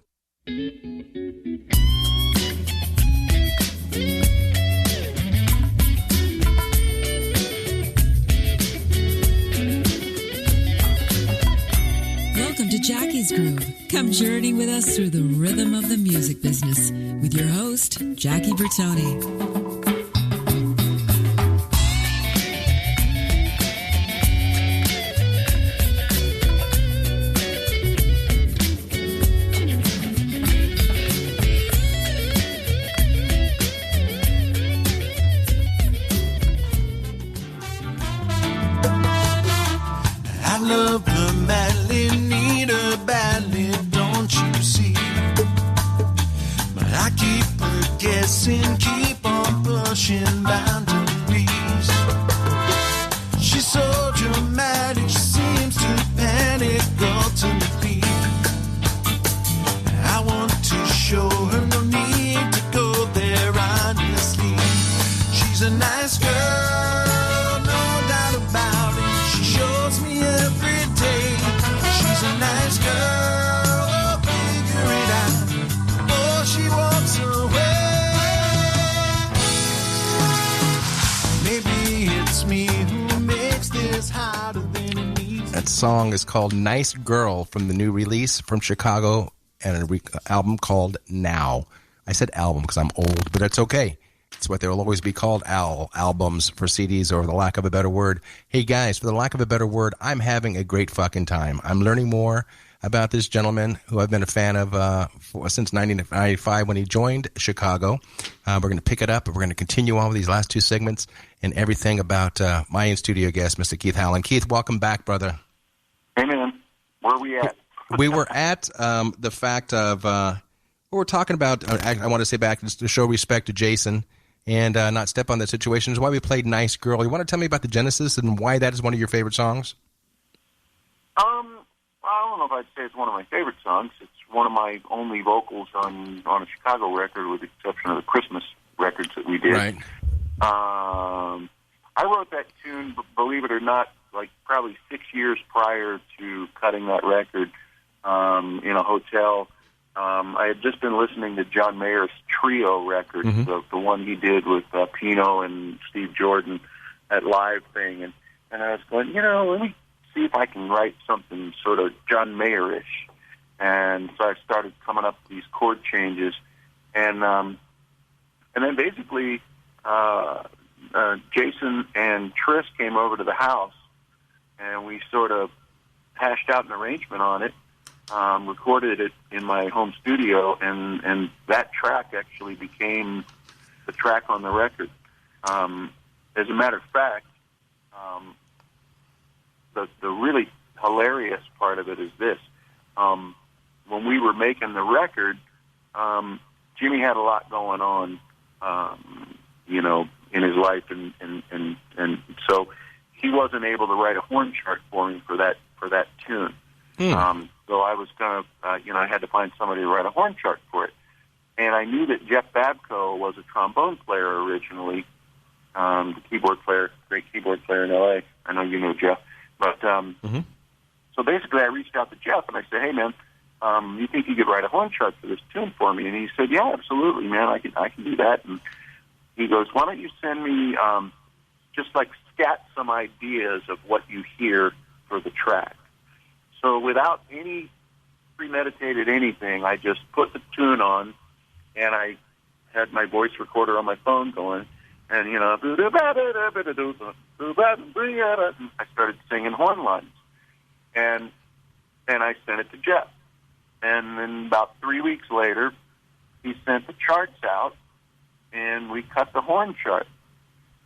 Welcome to Jackie's Groove. Come journey with us through the rhythm of the music business with your host, Jackie Bertoni. Love her madly, need her badly, don't you see? But I keep her guessing, keep on pushing boundaries. She's so dramatic, she seems to panic ultimately. I want to show her no need to go there honestly. She's a nice girl, no doubt about it. She shows me every day. She's a nice girl, oh, figure it out. Oh, song is called Nice Girl from the new release from Chicago and an album called Now. I said album because I'm old, but it's okay. It's what they will always be called, albums for CDs, or the lack of a better word. Hey, guys, for the lack of a better word, I'm having a great fucking time. I'm learning more about this gentleman who I've been a fan of since 1995 when he joined Chicago. We're going to pick it up, and we're going to continue on with these last two segments and everything about my in-studio guest, Mr. Keith Howland. Keith, welcome back, brother. Hey, man. Where are we at? We were at the fact of what we're talking about. I want to say back to show respect to Jason and not step on that situation is why we played Nice Girl. You want to tell me about the genesis and why that is one of your favorite songs? I don't know if I'd say it's one of my favorite songs. It's one of my only vocals on a Chicago record, with the exception of the Christmas records that we did. Right. I wrote that tune, believe it or not, like probably 6 years prior to cutting that record in a hotel. I had just been listening to John Mayer's Trio record, the one he did with Pino and Steve Jordan, that live thing. And I was going, let me see if I can write something sort of John Mayer-ish. And so I started coming up with these chord changes. And then basically Jason and Tris came over to the house, and we sort of hashed out an arrangement on it. Recorded it in my home studio, and that track actually became the track on the record. As a matter of fact, the really hilarious part of it is this. When we were making the record, Jimmy had a lot going on, in his life, and so he wasn't able to write a horn chart for me for that tune. So I was going to, I had to find somebody to write a horn chart for it. And I knew that Jeff Babko was a trombone player originally, the keyboard player, great keyboard player in L.A. I know you know Jeff. But so basically I reached out to Jeff, and I said, hey, man, you think you could write a horn chart for this tune for me? And he said, yeah, absolutely, man, I can do that. And he goes, why don't you send me just like scat some ideas of what you hear for the track? So without any premeditated anything, I just put the tune on, and I had my voice recorder on my phone going, and, I started singing horn lines. And I sent it to Jeff. And then about 3 weeks later, he sent the charts out, and we cut the horn chart.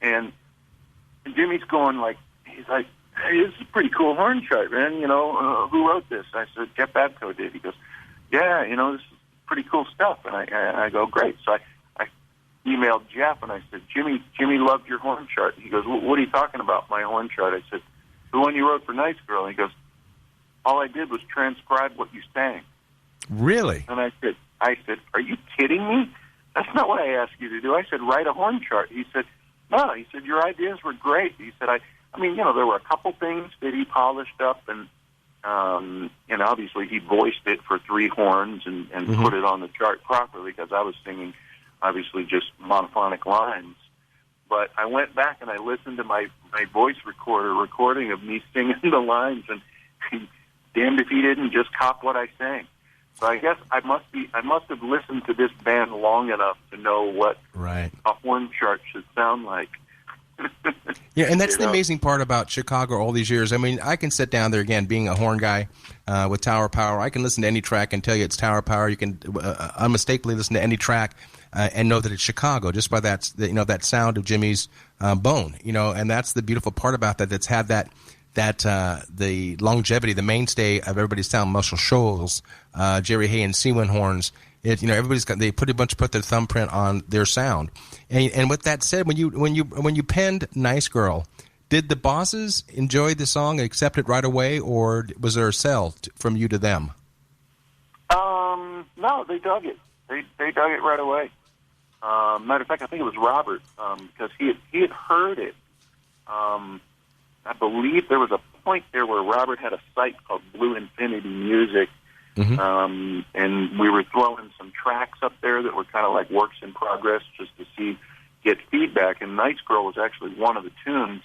And Jimmy's going he's like, hey, this is a pretty cool horn chart, man. Who wrote this? I said, Jeff Babko did. He goes, yeah, this is pretty cool stuff. And I go, great. So I emailed Jeff, and I said, Jimmy loved your horn chart. He goes, what are you talking about, my horn chart? I said, the one you wrote for Nice Girl. And he goes, all I did was transcribe what you sang. Really? And I said, are you kidding me? That's not what I asked you to do. I said, write a horn chart. He said, no. He said, your ideas were great. He said, there were a couple things that he polished up, and obviously he voiced it for three horns and put it on the chart properly, because I was singing, obviously, just monophonic lines. But I went back and I listened to my voice recording of me singing the lines, and damned if he didn't just cop what I sang. So I guess I must have listened to this band long enough to know what a horn chart should sound like. Yeah, and that's the amazing part about Chicago all these years. I mean, I can sit down there, again, being a horn guy with Tower Power. I can listen to any track and tell you it's Tower Power. You can unmistakably listen to any track and know that it's Chicago just by that sound of Jimmy's bone. And that's the beautiful part about that. That's had that the longevity, the mainstay of everybody's sound. Muscle Shoals, Jerry Hay and Seawind horns. Everybody's got, they put their thumbprint on their sound. And with that said, when you penned Nice Girl, did the bosses enjoy the song, accept it right away, or was there a sell from you to them? No, they dug it. They dug it right away. Matter of fact, I think it was Robert, because he had heard it. I believe there was a point there where Robert had a site called Blue Infinity Music. And we were throwing some tracks up there that were kind of like works in progress just to get feedback. And Nice Girl was actually one of the tunes,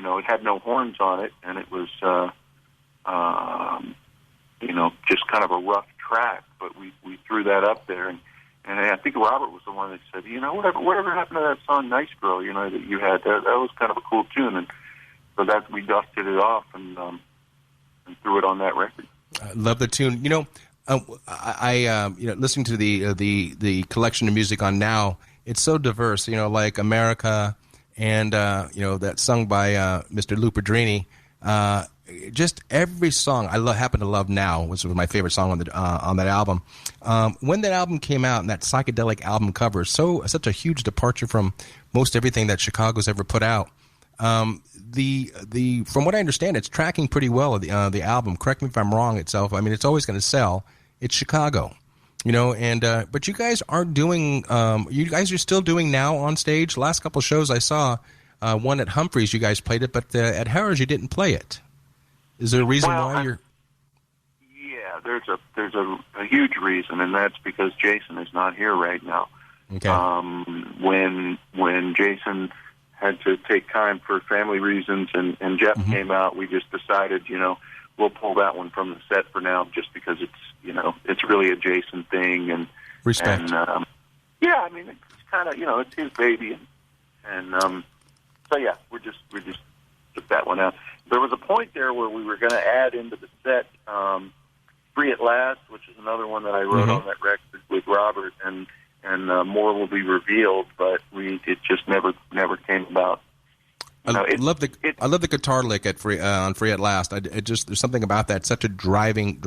it had no horns on it, and it was, just kind of a rough track. But we threw that up there, and I think Robert was the one that said, whatever happened to that song, Nice Girl, that you had? That was kind of a cool tune, and so that we dusted it off and threw it on that record. I love the tune. Listening to the collection of music on Now, it's so diverse. Like America, and that sung by Mr. Lou Pedrini. Just every song I happen to love Now, which was my favorite song on that album. When that album came out, and that psychedelic album cover, such a huge departure from most everything that Chicago's ever put out. From what I understand, it's tracking pretty well. The album. Correct me if I'm wrong. Itself. I mean, it's always going to sell. It's Chicago, but you guys aren't doing. You guys are still doing Now on stage. Last couple of shows I saw, one at Humphreys, you guys played it, but at Harrah's you didn't play it. Is there a reason why you're? Yeah, there's a huge reason, and that's because Jason is not here right now. Okay. When Jason had to take time for family reasons, and Jeff came out, we just decided, we'll pull that one from the set for now, just because it's really a Jason thing, and respect. And, it's kind of it's his baby, and so yeah, we just took that one out. There was a point there where we were going to add into the set "Free at Last," which is another one that I wrote on that record with Robert, and more will be revealed, but it just never came about. I love the guitar lick at on "Free at Last." There's something about that, such a driving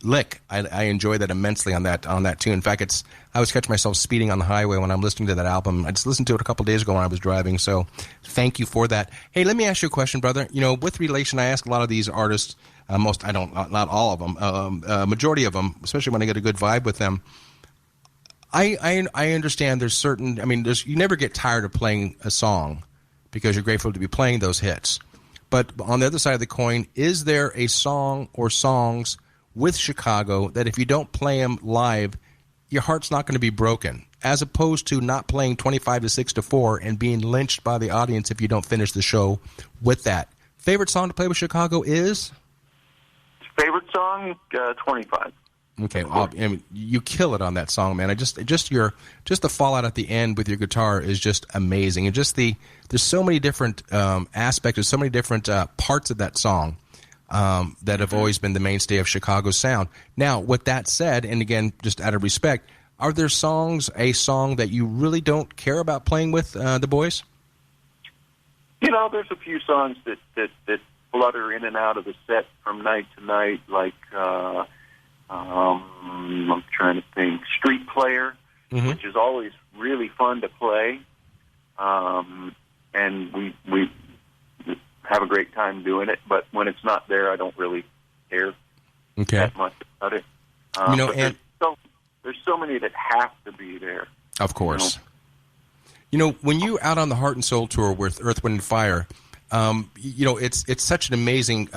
lick. I enjoy that immensely on that tune. In fact, I always catch myself speeding on the highway when I'm listening to that album. I just listened to it a couple of days ago when I was driving. So, thank you for that. Hey, let me ask you a question, brother. With relation, I ask a lot of these artists. Not all of them. Majority of them, especially when I get a good vibe with them. I understand there's certain. You never get tired of playing a song because you're grateful to be playing those hits. But on the other side of the coin, is there a song or songs with Chicago that if you don't play them live, your heart's not going to be broken, as opposed to not playing 25 to 6 to 4 and being lynched by the audience if you don't finish the show with that? Favorite song to play with Chicago is? Favorite song, 25. Okay, well, you kill it on that song, man. Just the fallout at the end with your guitar is just amazing, and there's so many different aspects, there's so many different parts of that song that have always been the mainstay of Chicago's sound. Now, with that said, and again, just out of respect, are there a song that you really don't care about playing with the boys? There's a few songs that flutter in and out of the set from night to night, like. I'm trying to think. Street Player, which is always really fun to play, and we have a great time doing it. But when it's not there, I don't really care that much about it. There's so many that have to be there. Of course. When you out on the Heart and Soul tour with Earth, Wind, and Fire, it's such an amazing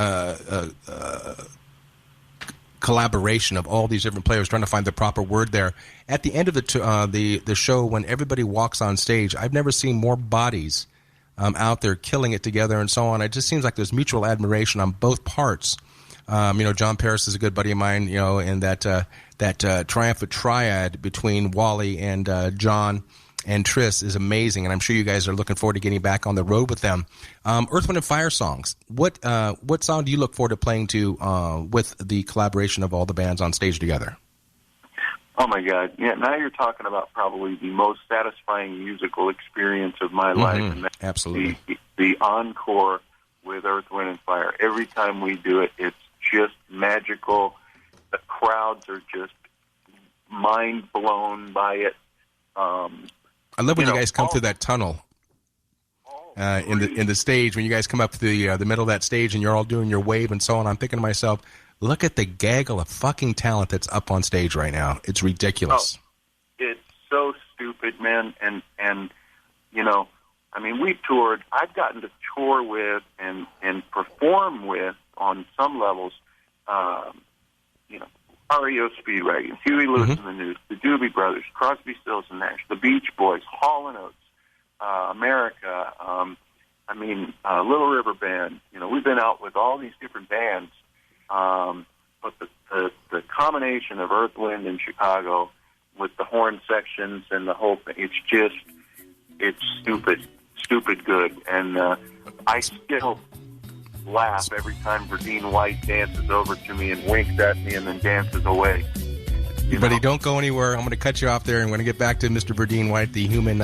collaboration of all these different players trying to find the proper word there. At the end of the show, when everybody walks on stage, I've never seen more bodies out there killing it together and so on. It just seems like there's mutual admiration on both parts. John Paris is a good buddy of mine, and that triumphant triad between Wally and John and Tris is amazing, and I'm sure you guys are looking forward to getting back on the road with them. Earth, Wind, and Fire songs. What song do you look forward to playing with the collaboration of all the bands on stage together? Oh, my God. Yeah, now you're talking about probably the most satisfying musical experience of my life. And that's absolutely. The encore with Earth, Wind, and Fire. Every time we do it, it's just magical. The crowds are just mind blown by it. I love when you guys come through that tunnel in the stage. When you guys come up to the middle of that stage and you're all doing your wave and so on, I'm thinking to myself, look at the gaggle of fucking talent that's up on stage right now. It's ridiculous. Oh, it's so stupid, man. And we've toured. I've gotten to tour with and perform with on some levels. REO Speedwagon, Huey Lewis and the News, the Doobie Brothers, Crosby, Stills and Nash, the Beach Boys, Hall & Oates, America, I mean, Little River Band. You know, we've been out with all these different bands, but the combination of Earth, Wind, and Chicago with the horn sections and the whole thing, it's stupid good. And I still laugh every time Verdine White dances over to me and winks at me and then dances away. Buddy, don't go anywhere. I'm going to cut you off there, and we're going to get back to Mr. Verdine White, the human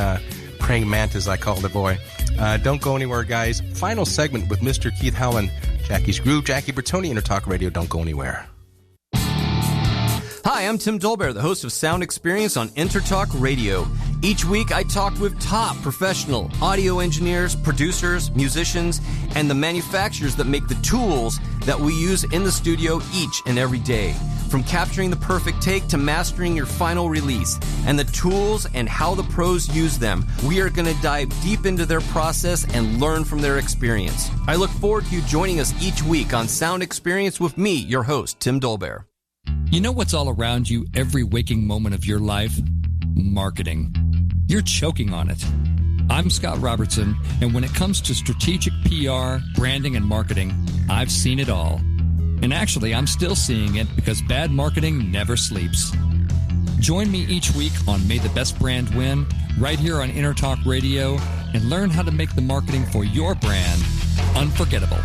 praying mantis, I call the boy. Don't go anywhere, guys. Final segment with Mr. Keith Howland, Jackie's Groove, Jackie Bertoni, Intertalk Radio. Don't go anywhere. Hi, I'm Tim Dolbear, the host of Sound Experience on Intertalk Radio. Each week, I talk with top professional audio engineers, producers, musicians, and the manufacturers that make the tools that we use in the studio each and every day. From capturing the perfect take to mastering your final release, and the tools and how the pros use them, we are going to dive deep into their process and learn from their experience. I look forward to you joining us each week on Sound Experience with me, your host, Tim Dolbear. You know what's all around you every waking moment of your life? Marketing. You're choking on it. I'm Scott Robertson, and when it comes to strategic PR, branding, and marketing, I've seen it all. And actually, I'm still seeing it because bad marketing never sleeps. Join me each week on May the Best Brand Win, right here on Intertalk Radio, and learn how to make the marketing for your brand unforgettable.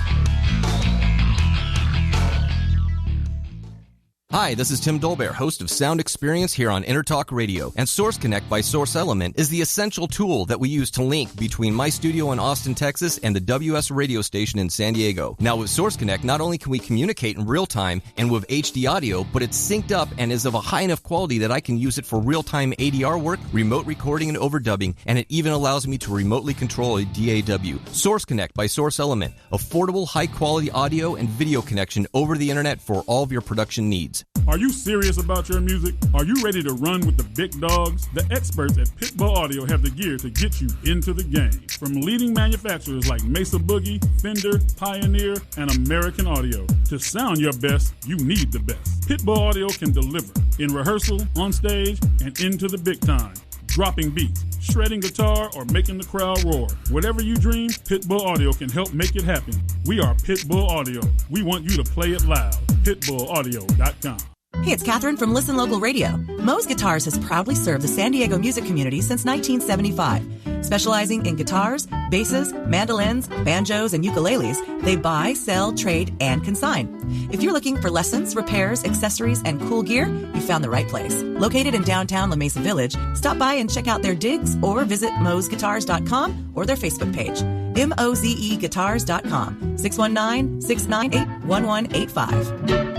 Hi, this is Tim Dolbear, host of Sound Experience here on Intertalk Radio. And Source Connect by Source Element is the essential tool that we use to link between my studio in Austin, Texas and the WS radio station in San Diego. Now with Source Connect, not only can we communicate in real time and with HD audio, but it's synced up and is of a high enough quality that I can use it for real-time ADR work, remote recording and overdubbing, and it even allows me to remotely control a DAW. Source Connect by Source Element. Affordable, high-quality audio and video connection over the internet for all of your production needs. Are you serious about your music? Are you ready to run with the big dogs? The experts at Pitbull Audio have the gear to get you into the game. From leading manufacturers like Mesa Boogie, Fender, Pioneer, and American Audio. To sound your best, you need the best. Pitbull Audio can deliver in rehearsal, on stage, and into the big time. Dropping beats, shredding guitar, or making the crowd roar. Whatever you dream, Pitbull Audio can help make it happen. We are Pitbull Audio. We want you to play it loud. PitbullAudio.com. Hey, it's Catherine from Listen Local Radio. Moe's Guitars has proudly served the San Diego music community since 1975. Specializing in guitars, basses, mandolins, banjos, and ukuleles, they buy, sell, trade, and consign. If you're looking for lessons, repairs, accessories, and cool gear, you found the right place. Located in downtown La Mesa Village, stop by and check out their digs or visit moesguitars.com or their Facebook page. mozeguitars.com, 619-698-1185.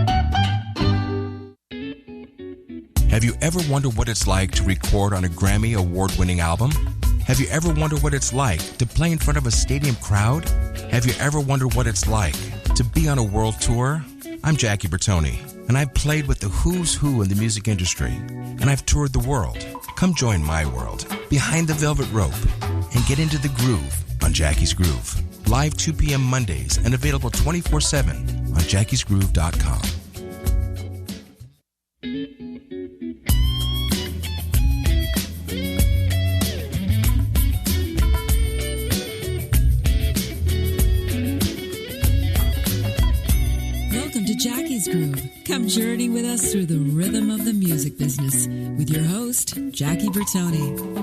Have you ever wondered what it's like to record on a Grammy award-winning album? Have you ever wondered what it's like to play in front of a stadium crowd? Have you ever wondered what it's like to be on a world tour? I'm Jackie Bertoni, and I've played with the who's who in the music industry, and I've toured the world. Come join my world, Behind the Velvet Rope, and get into the groove on Jackie's Groove. Live 2 p.m. Mondays and available 24/7 on jackiesgroove.com. Welcome to Jackie's Groove. Come journey with us through the rhythm of the music business with your host, Jackie Bertoni.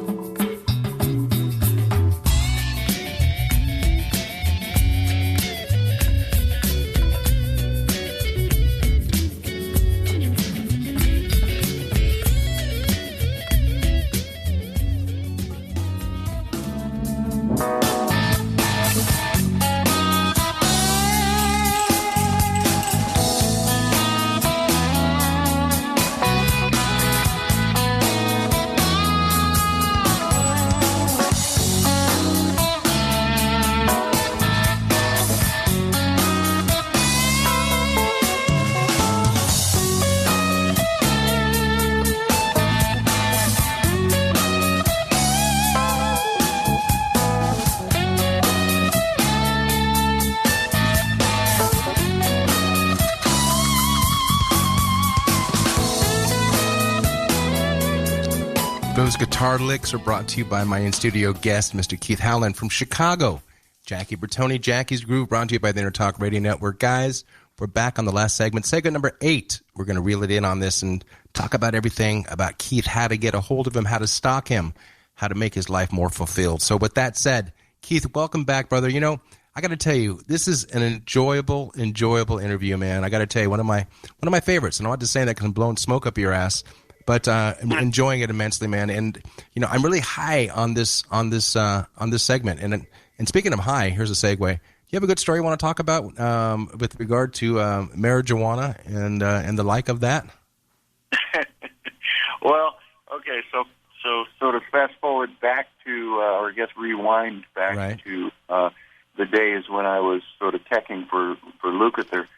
Those guitar licks are brought to you by my in-studio guest, Mr. Keith Howland from Chicago. Jackie Bertoni, Jackie's Groove, brought to you by the Intertalk Radio Network. Guys, we're back on the last segment. Segment number 8. We're going to reel it in on this and talk about everything about Keith, how to get a hold of him, how to stalk him, how to make his life more fulfilled. So with that said, Keith, welcome back, brother. You know, I got to tell you, this is an enjoyable interview, man. I got to tell you, one of my favorites. And I'm not just saying that because I'm blowing smoke up your ass, but I'm enjoying it immensely, man. And you know, I'm really high on this segment. And speaking of high, here's a segue. You have a good story you want to talk about with regard to marijuana and the like of that? Well, okay, so sort of fast forward back to, or I guess rewind back to the days when I was sort of teching for Lukather,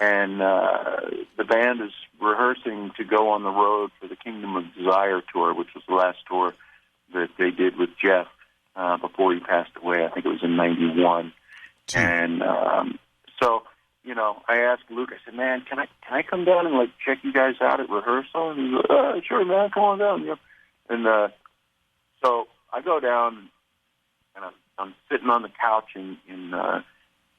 and the band is rehearsing to go on the road for the Kingdom of Desire tour, which was the last tour that they did with Scheff before he passed away. I think it was in '91. And so, you know, I asked Luke, I said, man, can I come down and, like, check you guys out at rehearsal? And he's like, sure, man, come on down. You know? And so I go down, and I'm sitting on the couch in I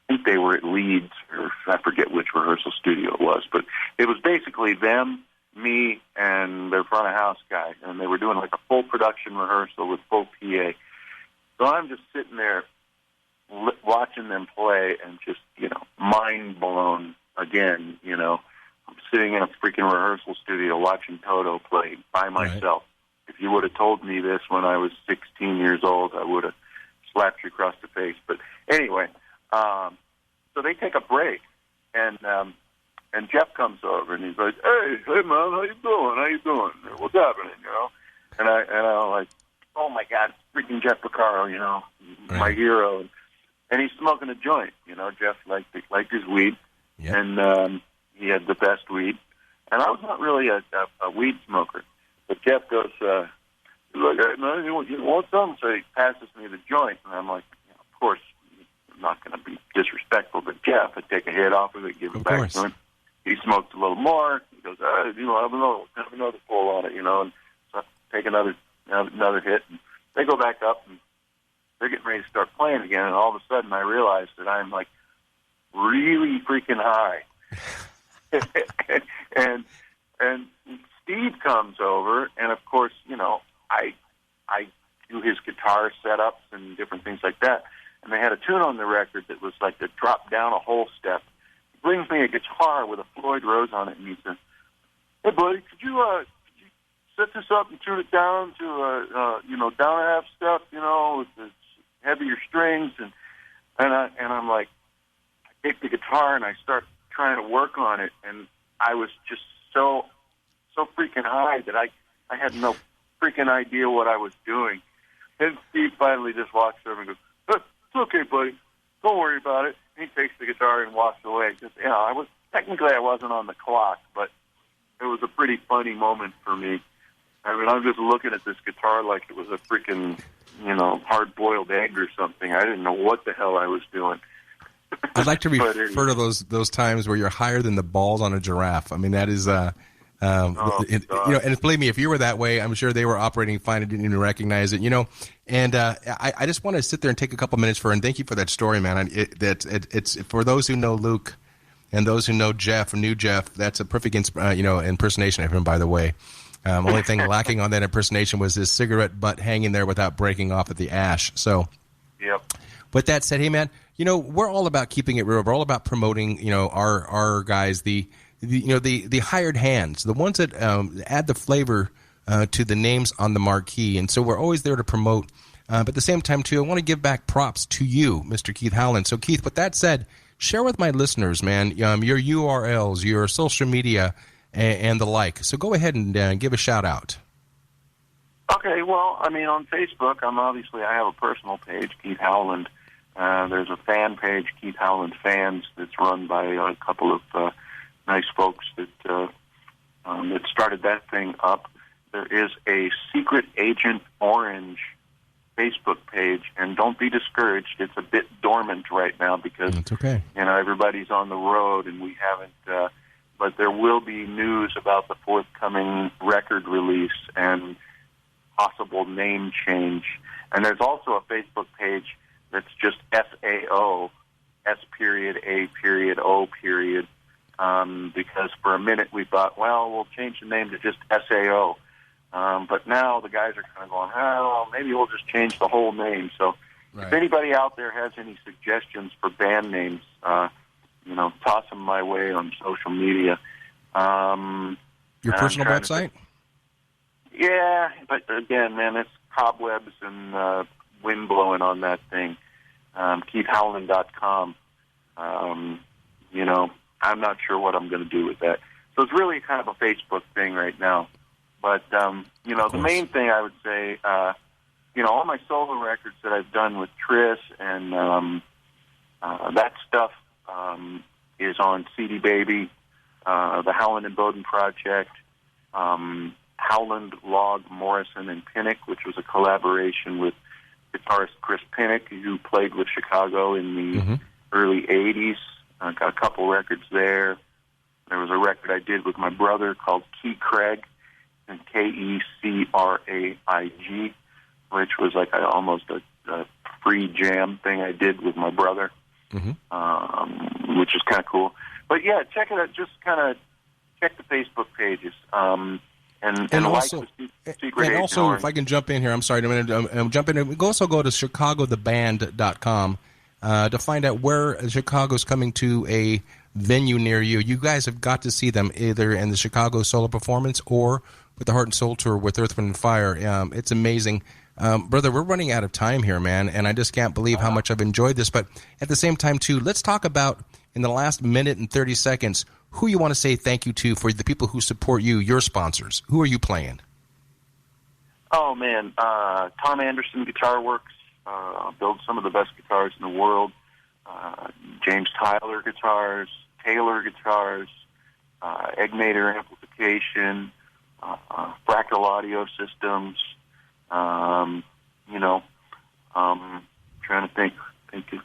think they were at Leeds, or I forget which rehearsal studio it was, but it was basically them, me, and their front of house guy, and they were doing, like, a full production rehearsal with full PA. So I'm just sitting there watching them play and just, you know, mind blown again, you know. I'm sitting in a freaking rehearsal studio watching Toto play by myself. Right. If you would have told me this when I was 16 years old, I would have slapped you across the face. But anyway, so they take a break, and Scheff comes over, and he's like, hey, man, how you doing? What's happening, you know? And I'm like, oh, my God, freaking Scheff Porcaro, you know, my hero. And he's smoking a joint, you know. Scheff liked his weed, and he had the best weed. And I was not really a weed smoker. But Scheff goes, he's like, hey, man, you want some? So he passes me the joint, and I'm like, you know, of course, I'm not going to be disrespectful, but Scheff, I'd take a hit off of it, give it back to him. He smoked a little more. He goes, you know, have another pull on it, you know. And so I take another hit, and they go back up, and they're getting ready to start playing again, and all of a sudden I realize that I'm, like, really freaking high. and Steve comes over, and of course, you know, I do his guitar setups and different things like that. And they had a tune on the record that was like to drop down a whole step. He brings me a guitar with a Floyd Rose on it, and he says, hey, buddy, could you set this up and tune it down to, you know, down a half step, you know, with the heavier strings, and I'm like, I take the guitar and I start trying to work on it, and I was just so freaking high that I had no freaking idea what I was doing. And Steve finally just walks over and goes, it's okay, buddy, don't worry about it. And he takes the guitar and walks away. Just, you know, I wasn't on the clock, but it was a pretty funny moment for me. I mean, I'm just looking at this guitar like it was a freaking, you know, hard-boiled egg or something. I didn't know what the hell I was doing. I'd like to refer to those times where you're higher than the balls on a giraffe. I mean, that is, you know, and believe me, if you were that way, I'm sure they were operating fine and didn't even recognize it, you know. And I just want to sit there and take a couple minutes and thank you for that story, man. It's for those who know Luke and those who know Scheff, knew Scheff, that's a perfect, you know, impersonation of him, by the way. Only thing lacking on that impersonation was his cigarette butt hanging there without breaking off at the ash. So, yep. With that said, hey, man, you know, we're all about keeping it real. We're all about promoting, you know, our guys, the hired hands, the ones that add the flavor to the names on the marquee. And so we're always there to promote. But at the same time, too, I want to give back props to you, Mr. Keith Howland. So, Keith, with that said, share with my listeners, man, your URLs, your social media, and the like. So go ahead and give a shout out. Okay, well, I mean, on Facebook, I have a personal page, Keith Howland. There's a fan page, Keith Howland Fans, that's run by a couple of nice folks that started that thing up. There is a Secret Agent Orange Facebook page, and don't be discouraged. It's a bit dormant right now because it's okay. You know, everybody's on the road, and we haven't. But there will be news about the forthcoming record release and possible name change. And there's also a Facebook page that's just SAO, S period, A period, O period, because for a minute we thought, well, we'll change the name to just SAO. But now the guys are kind of going, oh, maybe we'll just change the whole name. So if anybody out there has any suggestions for band names, toss them my way on social media. Your personal website? Yeah, but again, man, it's cobwebs and wind blowing on that thing. KeithHowland.com. I'm not sure what I'm going to do with that. So it's really kind of a Facebook thing right now. But, the main thing I would say, all my solo records that I've done with Tris and that stuff is on CD Baby, the Howland and Bowden Project, Howland, Log, Morrison, and Pinnock, which was a collaboration with guitarist Chris Pinnock, who played with Chicago in the early 80s. I got a couple records there. There was a record I did with my brother called Key Craig, and Kecraig, which was like almost a free jam thing I did with my brother, which is kind of cool. But yeah, check it out. Just kind of check the Facebook pages. And also, if I can jump in here, I'm sorry, I'm jumping in. We can also go to ChicagoTheBand.com to find out where Chicago's coming to a venue near you. You guys have got to see them either in the Chicago solo performance or with the Heart and Soul tour with Earth, Wind, and Fire. It's amazing. Brother, we're running out of time here, man, and I just can't believe how much I've enjoyed this. But at the same time, too, let's talk about, in the last minute and 30 seconds, who you want to say thank you to for the people who support you, your sponsors. Who are you playing? Oh, man, Tom Anderson Guitar Works builds some of the best guitars in the world. James Tyler Guitars, Taylor Guitars, Egnator Amplification, Fractal Audio Systems. Trying to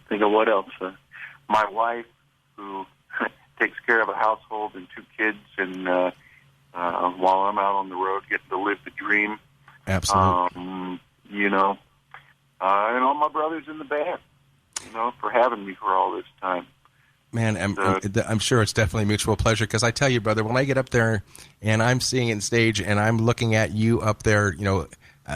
think of what else. My wife, who takes care of a household and 2 kids, and while I'm out on the road, getting to live the dream. Absolutely. And all my brothers in the band, for having me for all this time. Man, I'm sure it's definitely a mutual pleasure, because I tell you, brother, when I get up there and I'm seeing it on stage and I'm looking at you up there,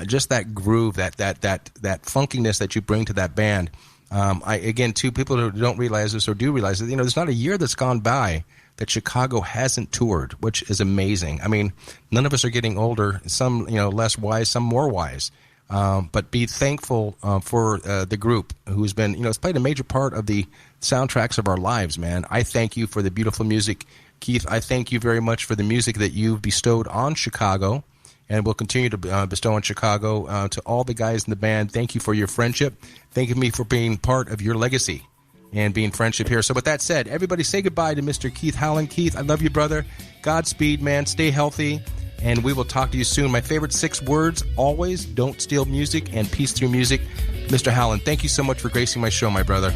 just that groove, that funkiness that you bring to that band. People who don't realize this or do realize it, there's not a year that's gone by that Chicago hasn't toured, which is amazing. I mean, none of us are getting older, some, less wise, some more wise. But be thankful for the group who's been, it's played a major part of the soundtracks of our lives, man. I thank you for the beautiful music. Keith, I thank you very much for the music that you've bestowed on Chicago and will continue to bestow on Chicago. To all the guys in the band, thank you for your friendship. Thank you for being part of your legacy and being friendship here. So with that said, everybody say goodbye to Mr. Keith Howland. Keith, I love you, brother. Godspeed, man. Stay healthy. And we will talk to you soon. My favorite 6 words, always don't steal music and peace through music. Mr. Howland, thank you so much for gracing my show, my brother.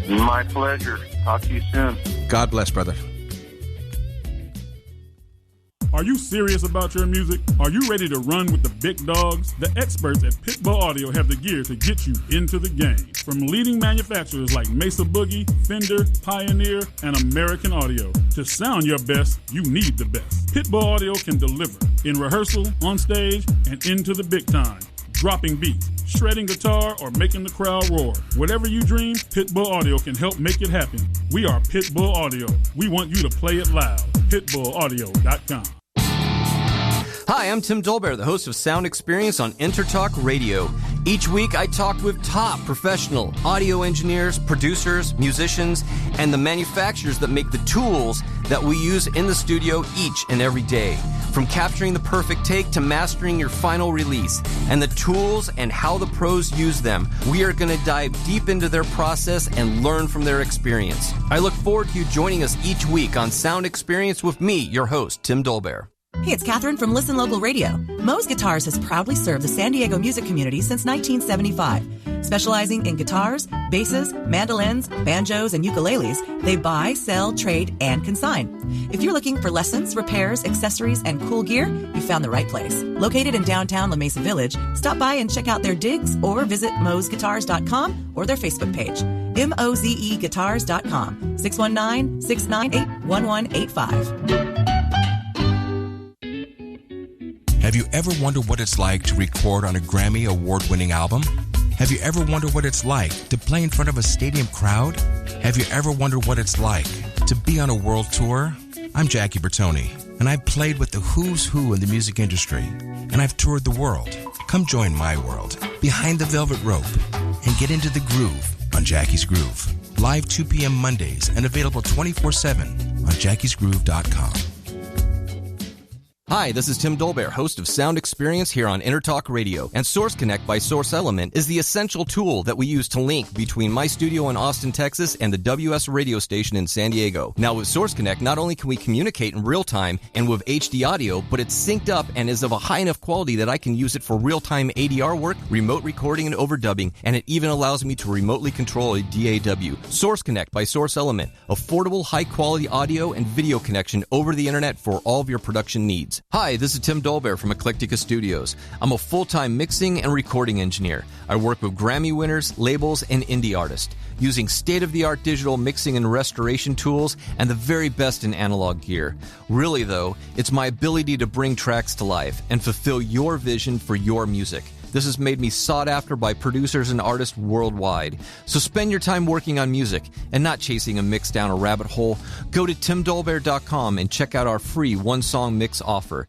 My pleasure. Talk to you soon. God bless, brother. Are you serious about your music? Are you ready to run with the big dogs? The experts at Pitbull Audio have the gear to get you into the game. From leading manufacturers like Mesa Boogie, Fender, Pioneer, and American Audio. To sound your best, you need the best. Pitbull Audio can deliver in rehearsal, on stage, and into the big time. Dropping beats, shredding guitar, or making the crowd roar. Whatever you dream, Pitbull Audio can help make it happen. We are Pitbull Audio. We want you to play it loud. PitbullAudio.com. Hi, I'm Tim Dolbear, the host of Sound Experience on Intertalk Radio. Each week, I talk with top professional audio engineers, producers, musicians, and the manufacturers that make the tools that we use in the studio each and every day. From capturing the perfect take to mastering your final release, and the tools and how the pros use them, we are going to dive deep into their process and learn from their experience. I look forward to you joining us each week on Sound Experience with me, your host, Tim Dolbear. Hey, it's Catherine from Listen Local Radio. Moe's Guitars has proudly served the San Diego music community since 1975. Specializing in guitars, basses, mandolins, banjos, and ukuleles, they buy, sell, trade, and consign. If you're looking for lessons, repairs, accessories, and cool gear, you found the right place. Located in downtown La Mesa Village, stop by and check out their digs or visit mozeguitars.com or their Facebook page. mozeguitars.com, 619-698-1185. Have you ever wondered what it's like to record on a Grammy award-winning album? Have you ever wondered what it's like to play in front of a stadium crowd? Have you ever wondered what it's like to be on a world tour? I'm Jackie Bertoni, and I've played with the who's who in the music industry, and I've toured the world. Come join my world, behind the velvet rope, and get into the groove on Jackie's Groove. Live 2 p.m. Mondays and available 24/7 on jackiesgroove.com. Hi, this is Tim Dolbear, host of Sound Experience here on Intertalk Radio. And Source Connect by Source Element is the essential tool that we use to link between my studio in Austin, Texas and the WS radio station in San Diego. Now with Source Connect, not only can we communicate in real time and with HD audio, but it's synced up and is of a high enough quality that I can use it for real-time ADR work, remote recording, and overdubbing, and it even allows me to remotely control a DAW. Source Connect by Source Element. Affordable, high-quality audio and video connection over the internet for all of your production needs. Hi, this is Tim Dolbear from Eclectica Studios. I'm a full-time mixing and recording engineer. I work with Grammy winners, labels, and indie artists, using state-of-the-art digital mixing and restoration tools and the very best in analog gear. Really, though, it's my ability to bring tracks to life and fulfill your vision for your music. This has made me sought after by producers and artists worldwide. So spend your time working on music and not chasing a mix down a rabbit hole. Go to timdolbear.com and check out our free one-song mix offer.